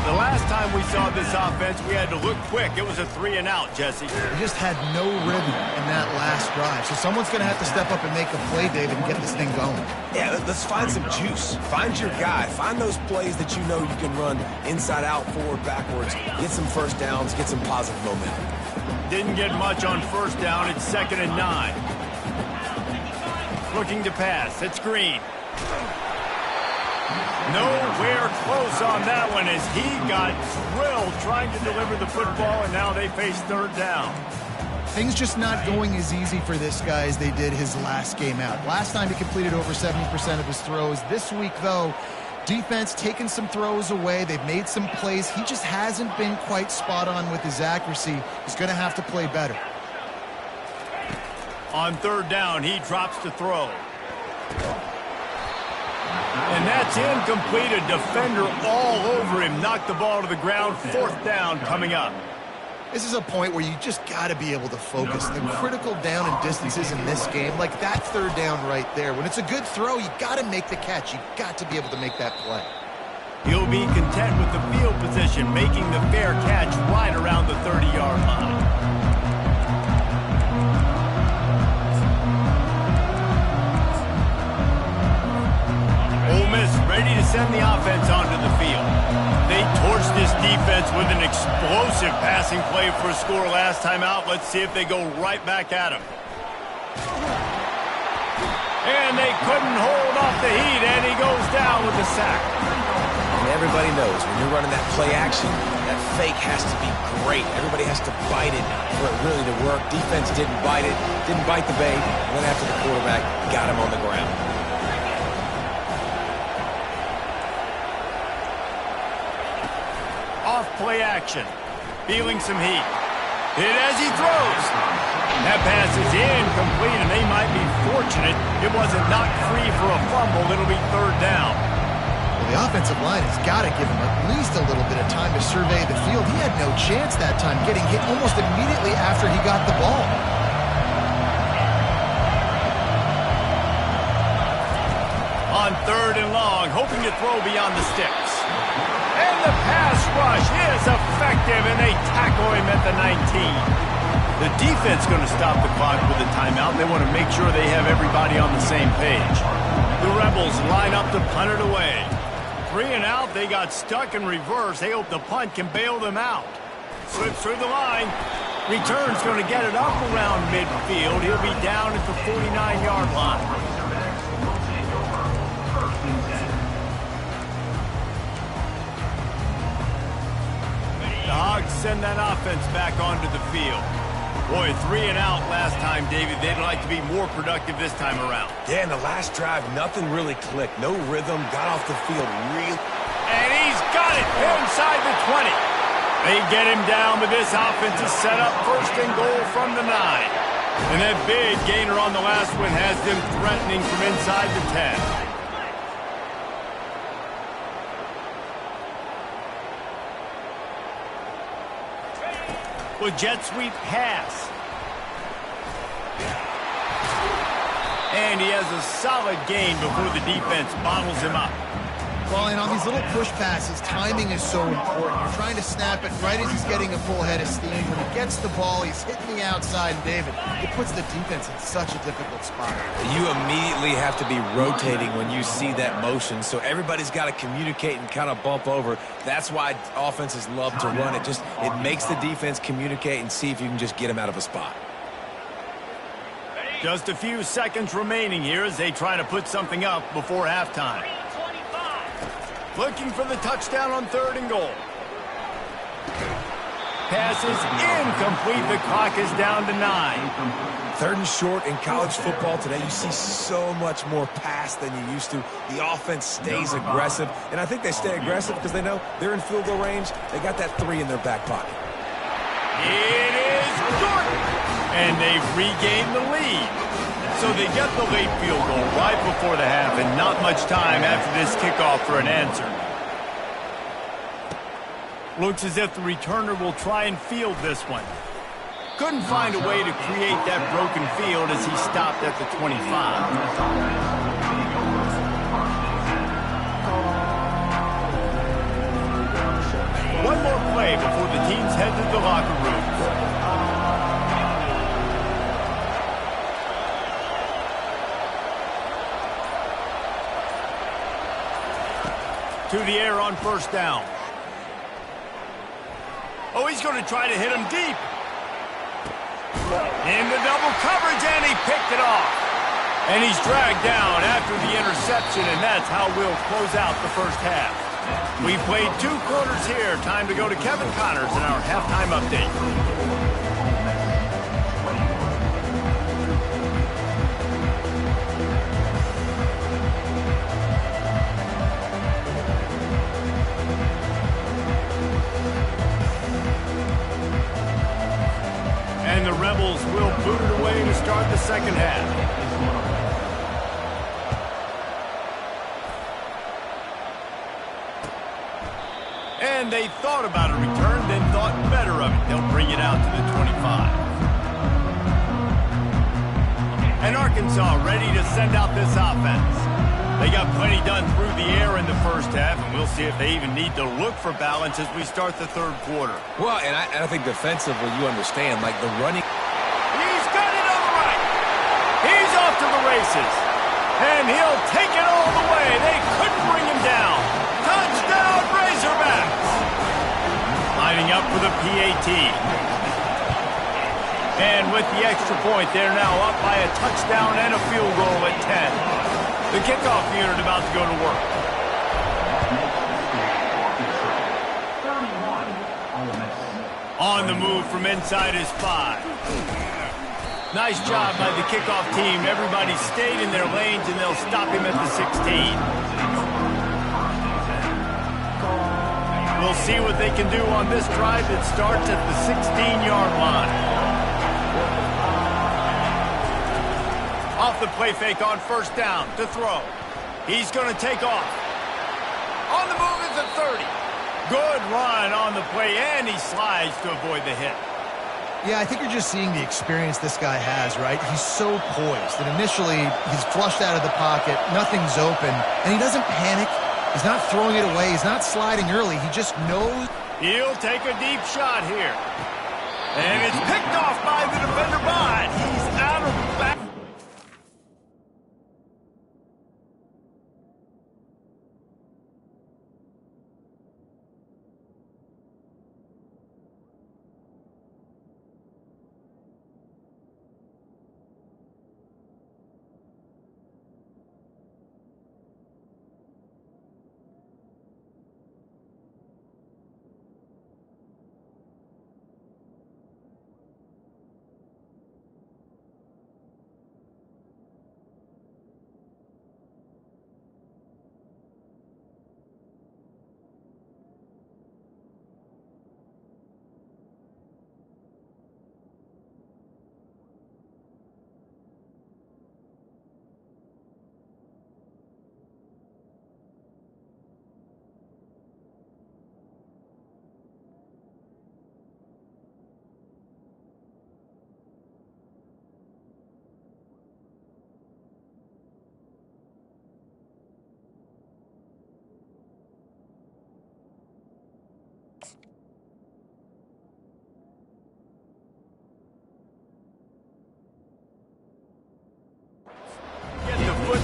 The last time we saw this offense, we had to look quick. It was a 3-and-out, Jesse. They just had no rhythm in that last drive. So someone's going to have to step up and make a play, David, and get this thing going. Yeah, let's find some juice. Find your guy. Find those plays that you know you can run inside out, forward, backwards. Get some first downs. Get some positive momentum. Didn't get much on first down. It's 2nd and 9. Looking to pass. It's Green. Nowhere close on that one as he got drilled trying to deliver the football, and now they face 3rd down. Things just not going as easy for this guy as they did his last game out. Last time he completed over 70% of his throws. This week, though, defense taking some throws away. They've made some plays. He just hasn't been quite spot on with his accuracy. He's going to have to play better. On 3rd down, he drops to throw. And that's incomplete. A defender all over him. Knocked the ball to the ground. 4th down coming up. This is a point where you just got to be able to focus. The critical down and distances in this game, like that 3rd down right there. When it's a good throw, you got to make the catch. You got to be able to make that play. He'll be content with the field position, making the fair catch right around the 30-yard line. Ole Miss ready to send the offense onto the field. They torched this defense with an explosive passing play for a score last time out. Let's see if they go right back at him. And they couldn't hold off the heat, and he goes down with the sack. And everybody knows when you're running that play action, that fake has to be great. Everybody has to bite it for it really to work. Defense didn't bite it, didn't bite the bait, went after the quarterback, got him on the ground. Off play action. Feeling some heat. Hit as he throws. That pass is incomplete, and they might be fortunate it wasn't knocked free for a fumble. It'll be 3rd down. Well, the offensive line has got to give him at least a little bit of time to survey the field. He had no chance that time, getting hit almost immediately after he got the ball. On 3rd and long, hoping to throw beyond the sticks. And the pass rush is effective, and they tackle him at the 19. The defense going to stop the clock with a timeout. They want to make sure they have everybody on the same page. The Rebels line up to punt it away. 3 and out, they got stuck in reverse. They hope the punt can bail them out. Slips through the line. Return's going to get it up around midfield. He'll be down at the 49-yard line. The Hogs send that offense back onto the field. Boy, 3 and out last time, David. They'd like to be more productive this time around. Yeah, in the last drive, nothing really clicked. No rhythm, got off the field real. And he's got it inside the 20. They get him down, but this offense is set up 1st and goal from the 9. And that big gainer on the last one has them threatening from inside the 10. With jet sweep pass. And he has a solid gain before the defense bottles him up. Well, and on these little push passes, timing is so important. You're trying to snap it right as he's getting a full head of steam. When he gets the ball, he's hitting the outside, and David, it puts the defense in such a difficult spot. You immediately have to be rotating when you see that motion, so everybody's got to communicate and kind of bump over. That's why offenses love to run it. It makes the defense communicate and see if you can just get him out of a spot. Just a few seconds remaining here as they try to put something up before halftime. Looking for the touchdown on 3rd and goal. Pass is incomplete. The clock is down to 9. 3rd and short in college football today. You see so much more pass than you used to. The offense stays aggressive, and I think they stay aggressive because they know they're in field goal range. They got that 3 in their back pocket. It is Jordan, and they've regained the lead. So they get the late field goal right before the half, and not much time after this kickoff for an answer. Looks as if the returner will try and field this one. Couldn't find a way to create that broken field as he stopped at the 25. One more play before the teams head to the locker room. To the air on 1st down. Oh, he's going to try to hit him deep. Into double coverage, and he picked it off. And he's dragged down after the interception, and that's how we'll close out the first half. We played 2 quarters here. Time to go to Kevin Connors in our halftime update. And the Rebels will boot it away to start the second half. And they thought about a return, then thought better of it. They'll bring it out to the 25. And Arkansas ready to send out this offense. They got plenty done through the air in the first half, and we'll see if they even need to look for balance as we start the third quarter. Well, and I think defensively, you understand, like the running. He's got it on the right. He's off to the races. And he'll take it all the way. They couldn't bring him down. Touchdown, Razorbacks. Lining up for the PAT. And with the extra point, they're now up by a touchdown and a field goal at 10. The kickoff unit about to go to work. On the move from inside his 5. Nice job by the kickoff team. Everybody stayed in their lanes, and they'll stop him at the 16. We'll see what they can do on this drive that starts at the 16-yard line. Off the play fake on first down to throw. He's going to take off. On the move is the 30. Good run on the play, and he slides to avoid the hit. Yeah, I think you're just seeing the experience this guy has, right? He's so poised. And initially, he's flushed out of the pocket. Nothing's open. And he doesn't panic. He's not throwing it away. He's not sliding early. He just knows. He'll take a deep shot here. And it's picked off by the defender, but he's out of bounds.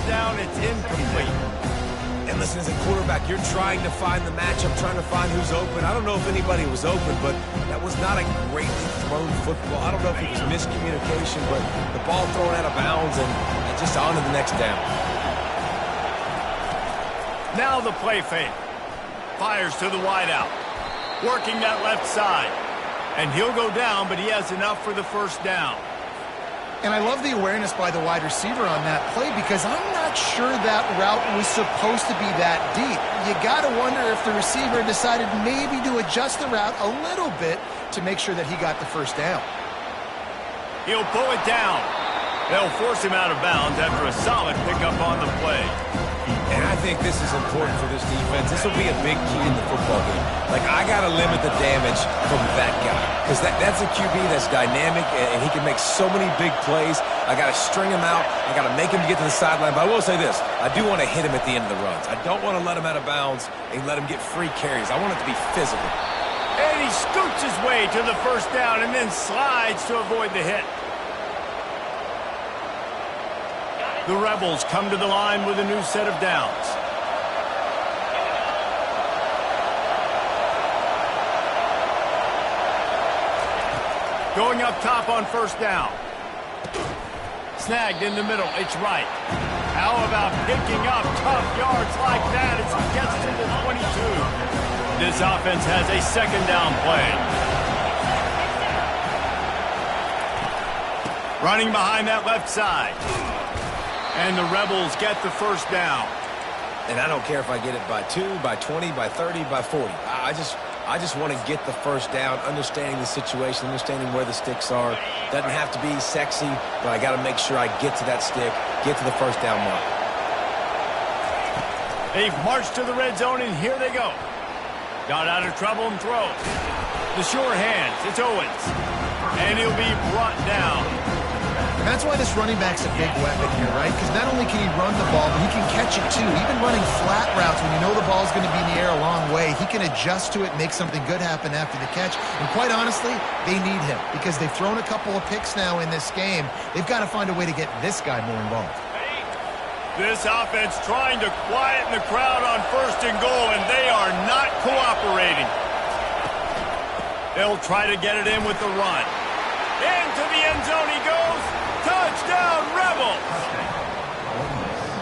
Down, it's incomplete. And listen, as a quarterback, you're trying to find the matchup, trying to find who's open. I don't know if anybody was open, but that was not a greatly thrown football. I don't know if it was miscommunication, but the ball thrown out of bounds and just on to the next down. Now the play fake. Fires to the wideout. Working that left side. And he'll go down, but he has enough for the first down. And I love the awareness by the wide receiver on that play because I'm not sure that route was supposed to be that deep. You got to wonder if the receiver decided maybe to adjust the route a little bit to make sure that he got the first down. He'll pull it down. They'll force him out of bounds after a solid pickup on the play. And I think this is important for this defense. This will be a big key in the football game. Like, I got to limit the damage from that guy. Because that's a QB that's dynamic, and he can make so many big plays. I got to string him out. I got to make him get to the sideline. But I will say this. I do want to hit him at the end of the runs. I don't want to let him out of bounds and let him get free carries. I want it to be physical. And he scoots his way to the first down and then slides to avoid the hit. The Rebels come to the line with a new set of downs. Going up top on first down. Snagged in the middle. It's right. How about picking up tough yards like that as he gets to the 22? This offense has a second down play. Running behind that left side. And the Rebels get the first down. And I don't care if I get it by 2, by 20, by 30, by 40. I just want to get the first down, understanding the situation, understanding where the sticks are. Doesn't have to be sexy, but I got to make sure I get to that stick, get to the first down mark. They've marched to the red zone, and here they go. Got out of trouble and throws. The sure hands. It's Owens. And he'll be brought down. And that's why this running back's a big weapon here, right? Because not only can he run the ball, but he can catch it too. Even running flat routes when you know the ball's going to be in the air a long way, he can adjust to it and make something good happen after the catch. And quite honestly, they need him because they've thrown a couple of picks now in this game. They've got to find a way to get this guy more involved. This offense trying to quieten the crowd on 1st and goal, and they are not cooperating. They'll try to get it in with the run. Into the end zone he goes. Touchdown, Rebels!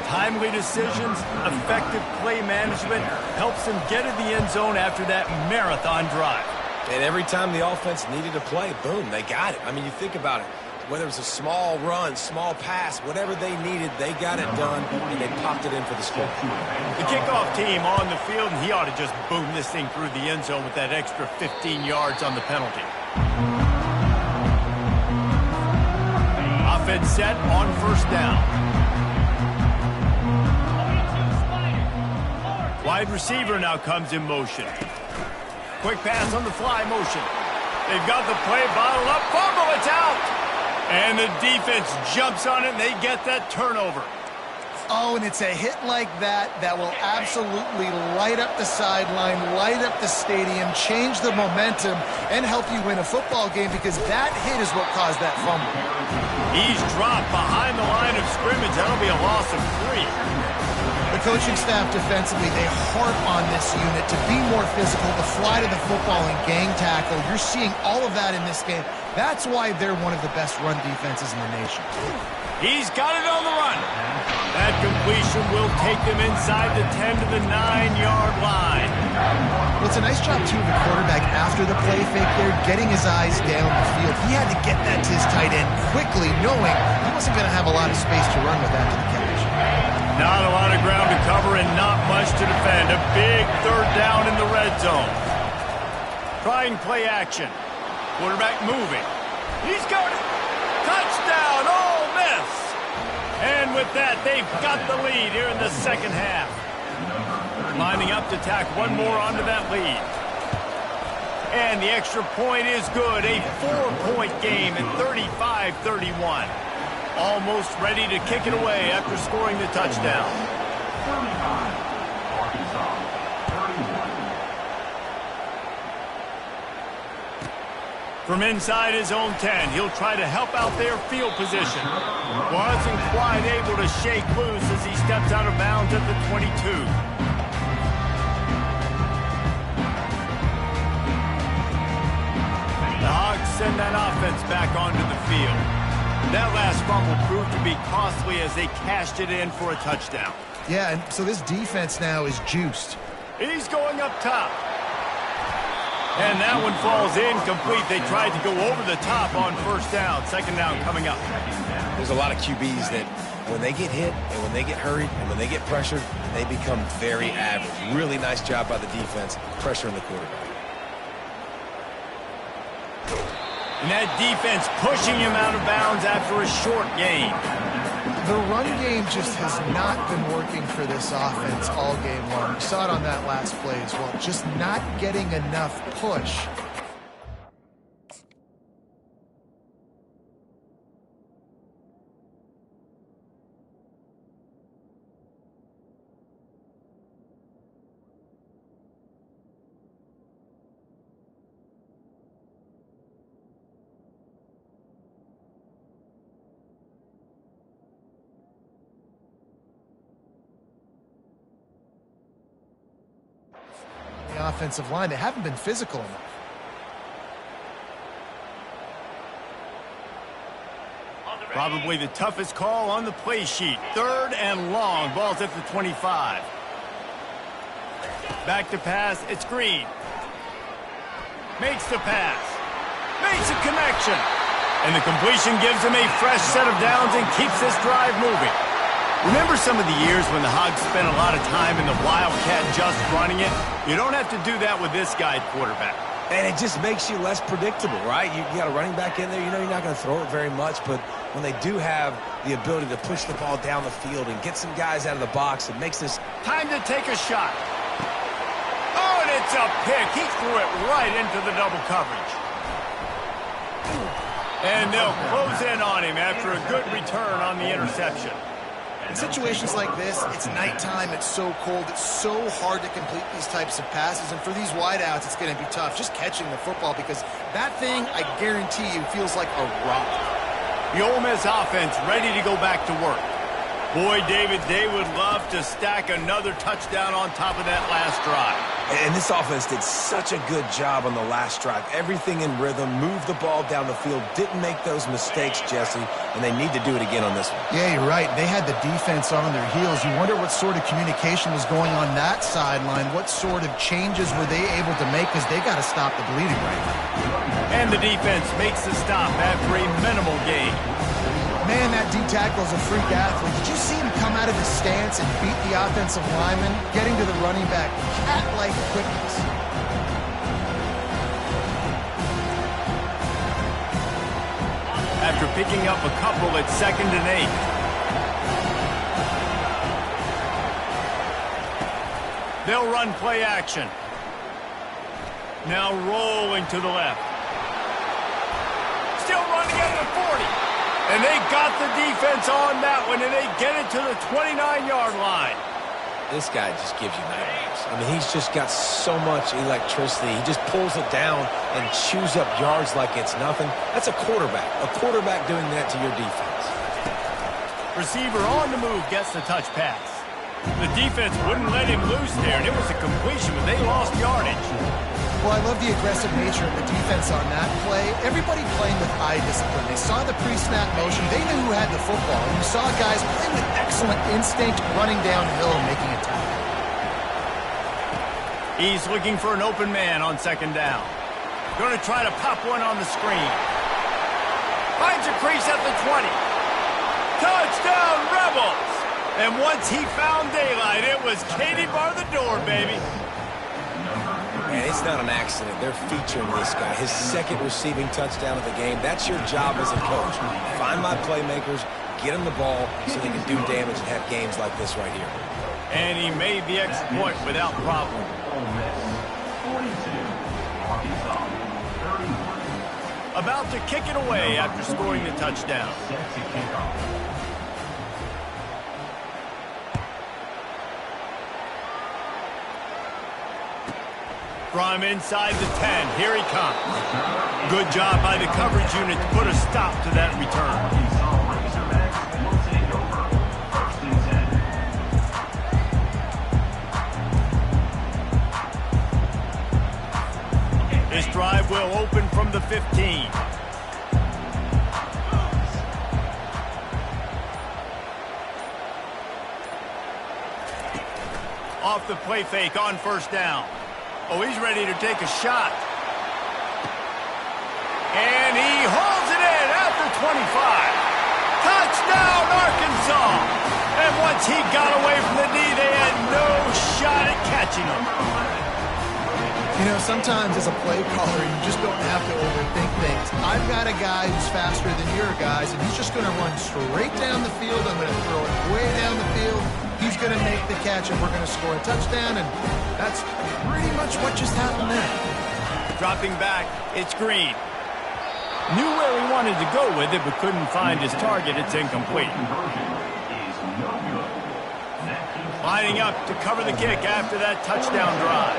Timely decisions, effective play management helps them get in the end zone after that marathon drive. And every time the offense needed a play, boom, they got it. I mean, you think about it. Whether it was a small run, small pass, whatever they needed, they got it done, and they popped it in for the score. The kickoff team on the field, and he ought to just boom this thing through the end zone with that extra 15 yards on the penalty. Offense set on 1st down. Wide receiver now comes in motion. Quick pass on the fly motion. They've got the play bottled up. Fumble, it's out! And the defense jumps on it, and they get that turnover. Oh, and it's a hit like that that will absolutely light up the sideline, light up the stadium, change the momentum, and help you win a football game because that hit is what caused that fumble. He's dropped behind the line of scrimmage. That'll be a loss of 3. The coaching staff defensively, they harp on this unit to be more physical, to fly to the football and gang tackle. You're seeing all of that in this game. That's why they're one of the best run defenses in the nation. He's got it on the run. That completion will take them inside the 10 to the 9-yard line. Well, it's a nice job, too, of the quarterback after the play fake there, getting his eyes down the field. He had to get that to his tight end quickly, knowing he wasn't going to have a lot of space to run with after the catch. Not a lot of ground to cover and not much to defend. A big 3rd down in the red zone. Trying play action. Quarterback moving. He's got it. Touchdown, Ole Miss. And with that, they've got the lead here in the 2nd half. Lining up to tack one more onto that lead. And the extra point is good. A 4-point game at 35-31. Almost ready to kick it away after scoring the touchdown. From inside his own 10, he'll try to help out their field position. Wasn't quite able to shake loose as he steps out of bounds at the 22. The Hogs send that offense back onto the field. That last fumble proved to be costly as they cashed it in for a touchdown. Yeah, and so this defense now is juiced. He's going up top. And that one falls incomplete. They tried to go over the top on 1st down. 2nd down coming up. There's a lot of QBs that when they get hit and when they get hurried and when they get pressured, they become very average. Really nice job by the defense pressuring the quarterback. And that defense pushing him out of bounds after a short gain. The run game just has not been working for this offense all game long. We saw it on that last play as well. Just not getting enough push. The offensive line, they haven't been physical enough. Probably the toughest call on the play sheet. 3rd and long. Ball's at the 25. Back to pass. It's Green. Makes the pass. Makes a connection. And the completion gives him a fresh set of downs and keeps this drive moving. Remember some of the years when the Hogs spent a lot of time in the Wildcat just running it? You don't have to do that with this guy at quarterback. And it just makes you less predictable, right? You got a running back in there. You know you're not going to throw it very much, but when they do have the ability to push the ball down the field and get some guys out of the box, it makes this... Time to take a shot. Oh, and It's a pick. He threw it right into the double coverage. And they'll close in on him after a good return on the interception. In situations like this, it's nighttime, it's so cold, it's so hard to complete these types of passes, and for these wideouts, it's going to be tough just catching the football because that thing, I guarantee you, feels like a rock. The Ole Miss offense ready to go back to work. Boy, David, they would love to stack another touchdown on top of that last drive. And this offense did such a good job on the last drive. Everything in rhythm, moved the ball down the field, didn't make those mistakes, Jesse, and they need to do it again on this one. Yeah, you're right. They had the defense on their heels. You wonder what sort of communication was going on that sideline. What sort of changes were they able to make because they got to stop the bleeding right now. And the defense makes the stop after a minimal gain. Man, that D-tackle is a freak athlete. Did you see him come out of his stance and beat the offensive lineman, getting to the running back, cat-like quickness? After picking up a couple at 2nd and 8. They'll run play action. Now rolling to the left. Still running at the 40. And they got the defense on that one, and they get it to the 29-yard line. This guy just gives you nightmares. I mean, he's just got so much electricity. He just pulls it down and chews up yards like it's nothing. That's a quarterback. A quarterback doing that to your defense. Receiver on the move gets the touch pass. The defense wouldn't let him loose there, and it was a completion, but they lost yardage. Well, I love the aggressive nature of the defense on that play. Everybody playing with eye discipline. They saw the pre-snap motion. They knew who had the football. And you saw guys play with excellent instinct, running downhill and making a tackle. He's looking for an open man on 2nd down. Going to try to pop one on the screen. Finds a crease at the 20. Touchdown, Rebels! And once he found daylight, it was Katie bar the door, baby. And it's not an accident. They're featuring this guy. His 2nd receiving touchdown of the game. That's your job as a coach. Find my playmakers, get them the ball so they can do damage and have games like this right here. And he made the extra point without problem. About to kick it away after scoring the touchdown. From inside the 10, here he comes. Good job by the coverage unit to put a stop to that return. This drive will open from the 15. Off the play fake on 1st down. Oh, he's ready to take a shot. And he holds it in at the 25. Touchdown, Arkansas! And once he got away from the knee, they had no shot at catching him. You know, sometimes as a play caller, you just don't have to overthink things. I've got a guy who's faster than your guys, and he's just going to run straight down the field. I'm going to throw it way down the field. He's going to make the catch, and we're going to score a touchdown, and that's pretty much what just happened there. Dropping back, it's Green. Knew where he wanted to go with it, but couldn't find his target. It's incomplete. Lining up to cover the kick after that touchdown drive.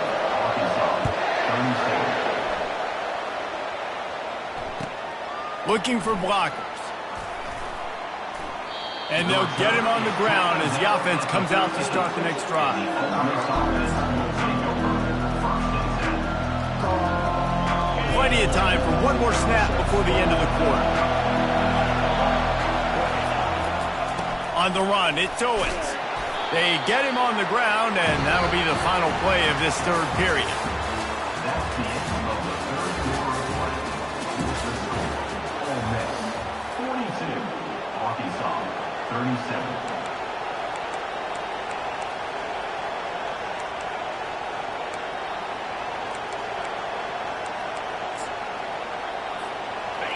Looking for blockers. And they'll get him on the ground as the offense comes out to start the next drive. Plenty of time for one more snap before the end of the quarter. On the run, it's Owens. They get him on the ground, and that'll be the final play of this 3rd period.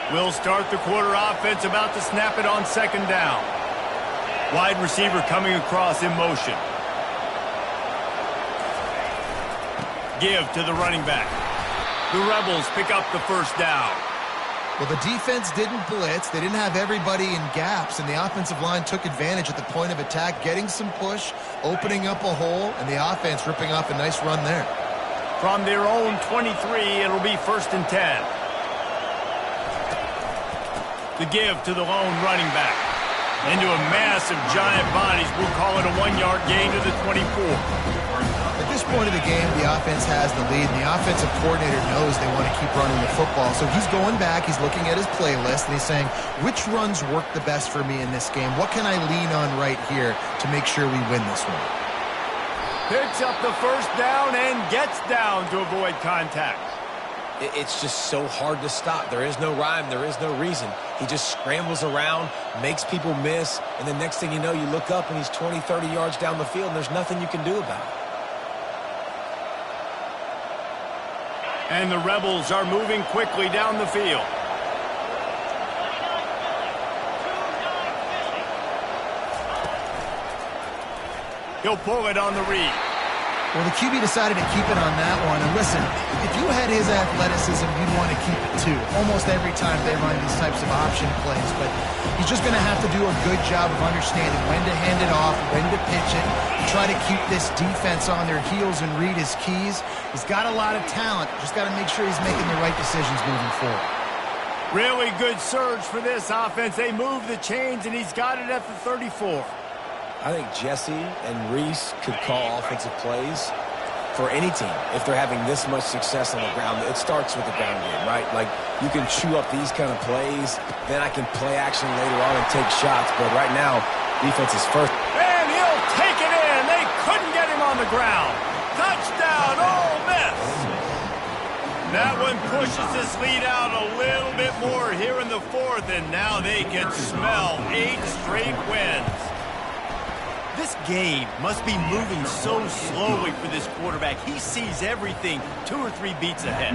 We'll start the quarter offense, about to snap it on 2nd down. Wide receiver coming across in motion. Give to the running back. The Rebels pick up the first down. Well, the defense didn't blitz. They didn't have everybody in gaps, and the offensive line took advantage at the point of attack, getting some push, opening up a hole, and the offense ripping off a nice run there. From their own 23, it'll be 1st and 10. The give to the lone running back. Into a mass of giant bodies, we'll call it a 1-yard gain to the 24. At this point of the game, the offense has the lead, and the offensive coordinator knows they want to keep running the football. So he's going back, he's looking at his playlist, and he's saying, which runs work the best for me in this game? What can I lean on right here to make sure we win this one? Picks up the first down and gets down to avoid contact. It's just so hard to stop. There is no rhyme. There is no reason. He just scrambles around, makes people miss, and the next thing you know, you look up and he's 20, 30 yards down the field, and there's nothing you can do about it. And the Rebels are moving quickly down the field. He'll pull it on the read. Well, the QB decided to keep it on that one. And listen, if you had his athleticism, you'd want to keep it too. Almost every time they run these types of option plays. But he's just going to have to do a good job of understanding when to hand it off, when to pitch it, try to keep this defense on their heels and read his keys. He's got a lot of talent. Just got to make sure he's making the right decisions moving forward. Really good surge for this offense. They move the chains, and he's got it at the 34. I think Jesse and Reese could call offensive plays for any team if they're having this much success on the ground. It starts with the ground game, right? Like, you can chew up these kind of plays, then I can play action later on and take shots. But right now, defense is first. And he'll take it in. They couldn't get him on the ground. Touchdown, Ole Miss. That one pushes this lead out a little bit more here in the 4th, and now they can smell 8 straight wins. This game must be moving so slowly for this quarterback. He sees everything 2 or 3 beats ahead.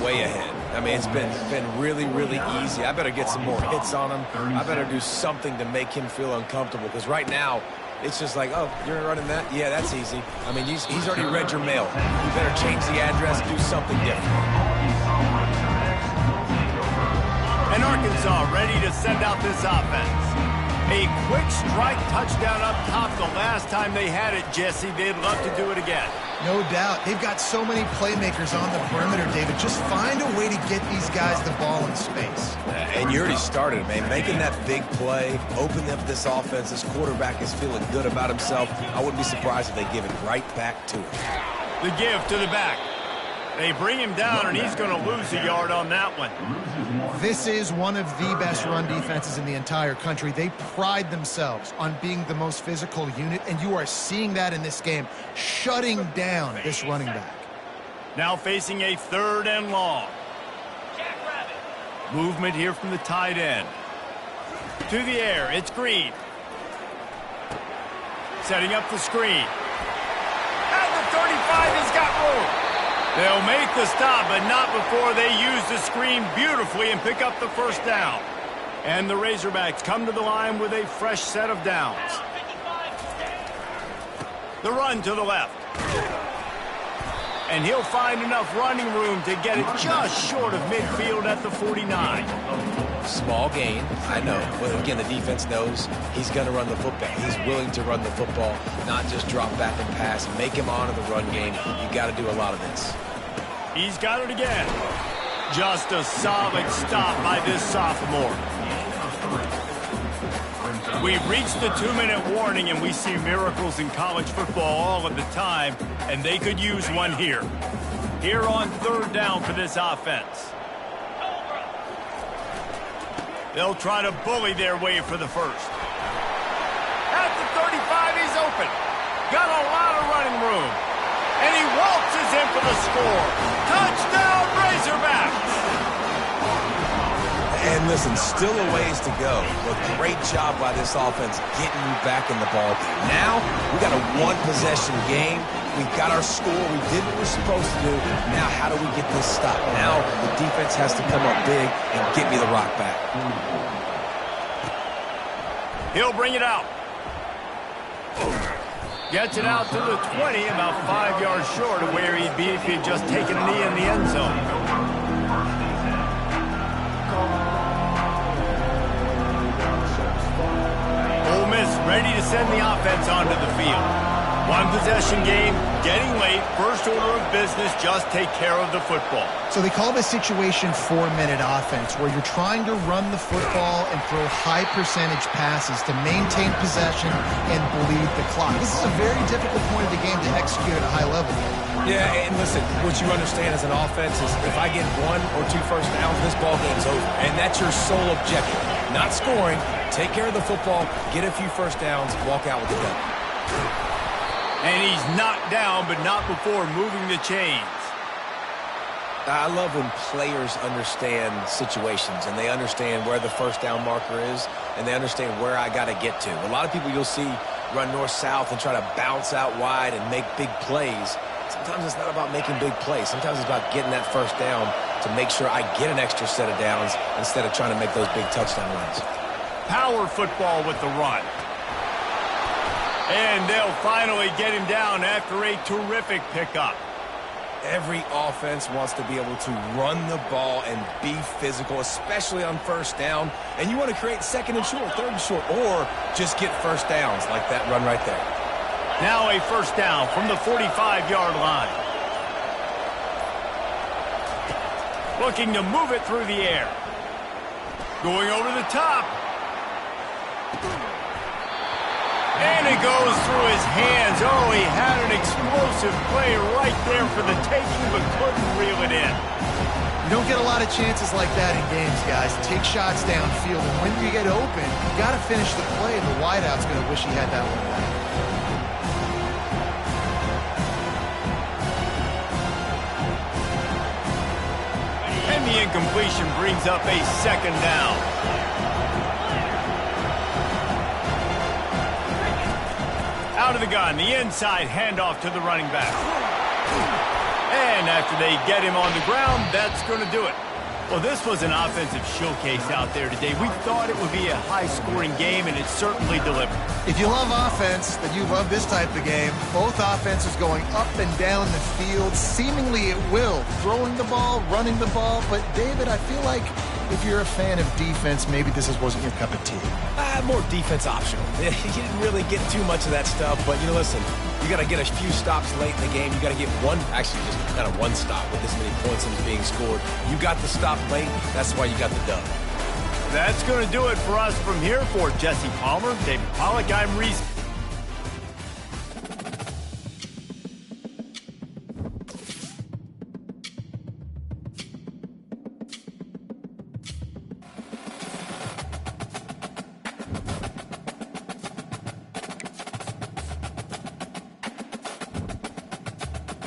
Way ahead. I mean, it's been really, really easy. I better get some more hits on him. I better do something to make him feel uncomfortable, because right now, it's just like, oh, you're running that? Yeah, that's easy. I mean, he's already read your mail. You better change the address, do something different. And Arkansas ready to send out this offense. A quick strike touchdown up top the last time they had it, Jesse. They'd love to do it again. No doubt. They've got so many playmakers on the perimeter, David. Just find a way to get these guys the ball in space. And you already started, man. Making that big play, opening up this offense. This quarterback is feeling good about himself. I wouldn't be surprised if they give it right back to him. The give to the back. They bring him down, and he's going to lose a yard on that one. This is one of the best run defenses in the entire country. They pride themselves on being the most physical unit, and you are seeing that in this game, shutting down this running back. Now facing a 3rd and long. Movement here from the tight end. To the air, it's Green. Setting up the screen. At the 35, he's got room. They'll make the stop, but not before they use the screen beautifully and pick up the first down. And the Razorbacks come to the line with a fresh set of downs. The run to the left. And he'll find enough running room to get it just short of midfield at the 49. Small gain, I know. But again, the defense knows he's going to run the football. He's willing to run the football, not just drop back and pass. Make him honor the run game. You got to do a lot of this. He's got it again. Just a solid stop by this sophomore. We've reached the 2-minute warning, and we see miracles in college football all of the time, and they could use one here. Here on 3rd down for this offense. They'll try to bully their way for the first. At the 35, he's open. Got a lot of running room. And he waltzes in for the score. Touchdown, Razorbacks! And listen, still a ways to go, but great job by this offense getting you back in the ball game. Now, we got a 1-possession game. We got our score. We did what we're supposed to do. Now, how do we get this stop? Now, the defense has to come up big and get me the rock back. He'll bring it out. Gets it out to the 20, about 5 yards short of where he'd be if he'd just taken a knee in the end zone. Ole Miss ready to send the offense onto the field. One possession game, getting late, first order of business, just take care of the football. So they call this situation 4-minute offense, where you're trying to run the football and throw high percentage passes to maintain possession and bleed the clock. This is a very difficult point of the game to execute at a high level. Yeah, and listen, what you understand as an offense is if I get 1 or 2 first downs, this ball game's over. And that's your sole objective. Not scoring, take care of the football, get a few first downs, walk out with the W. And he's knocked down, but not before moving the chains. I love when players understand situations and they understand where the first down marker is and they understand where I got to get to. A lot of people you'll see run north-south and try to bounce out wide and make big plays. Sometimes it's not about making big plays. Sometimes it's about getting that first down to make sure I get an extra set of downs instead of trying to make those big touchdown runs. Power football with the run. And they'll finally get him down after a terrific pickup. Every offense wants to be able to run the ball and be physical, especially on first down. And you want to create second and short, third and short, or just get first downs like that run right there. Now a first down from the 45-yard line. Looking to move it through the air. Going over the top. And it goes through his hands. Oh, he had an explosive play right there for the taking, but couldn't reel it in. You don't get a lot of chances like that in games, guys. Take shots downfield, and when you get open, you got to finish the play, and the wideout's going to wish he had that one back. And the incompletion brings up a second down. Out of the gun, the inside handoff to the running back. And after they get him on the ground, that's going to do it. Well, this was an offensive showcase out there today. We thought it would be a high-scoring game, and it certainly delivered. If you love offense, then you love this type of game. Both offenses going up and down the field, seemingly at will, throwing the ball, running the ball. But, David, I feel like if you're a fan of defense, maybe this wasn't your cup of tea. More defense optional. You didn't really get too much of that stuff, but, listen, you got to get a few stops late in the game. You got to get actually just kind of one stop with this many points being scored. You got the stop late. That's why you got the dub. That's going to do it for us from here. For Jesse Palmer, David Pollack, I'm Reese.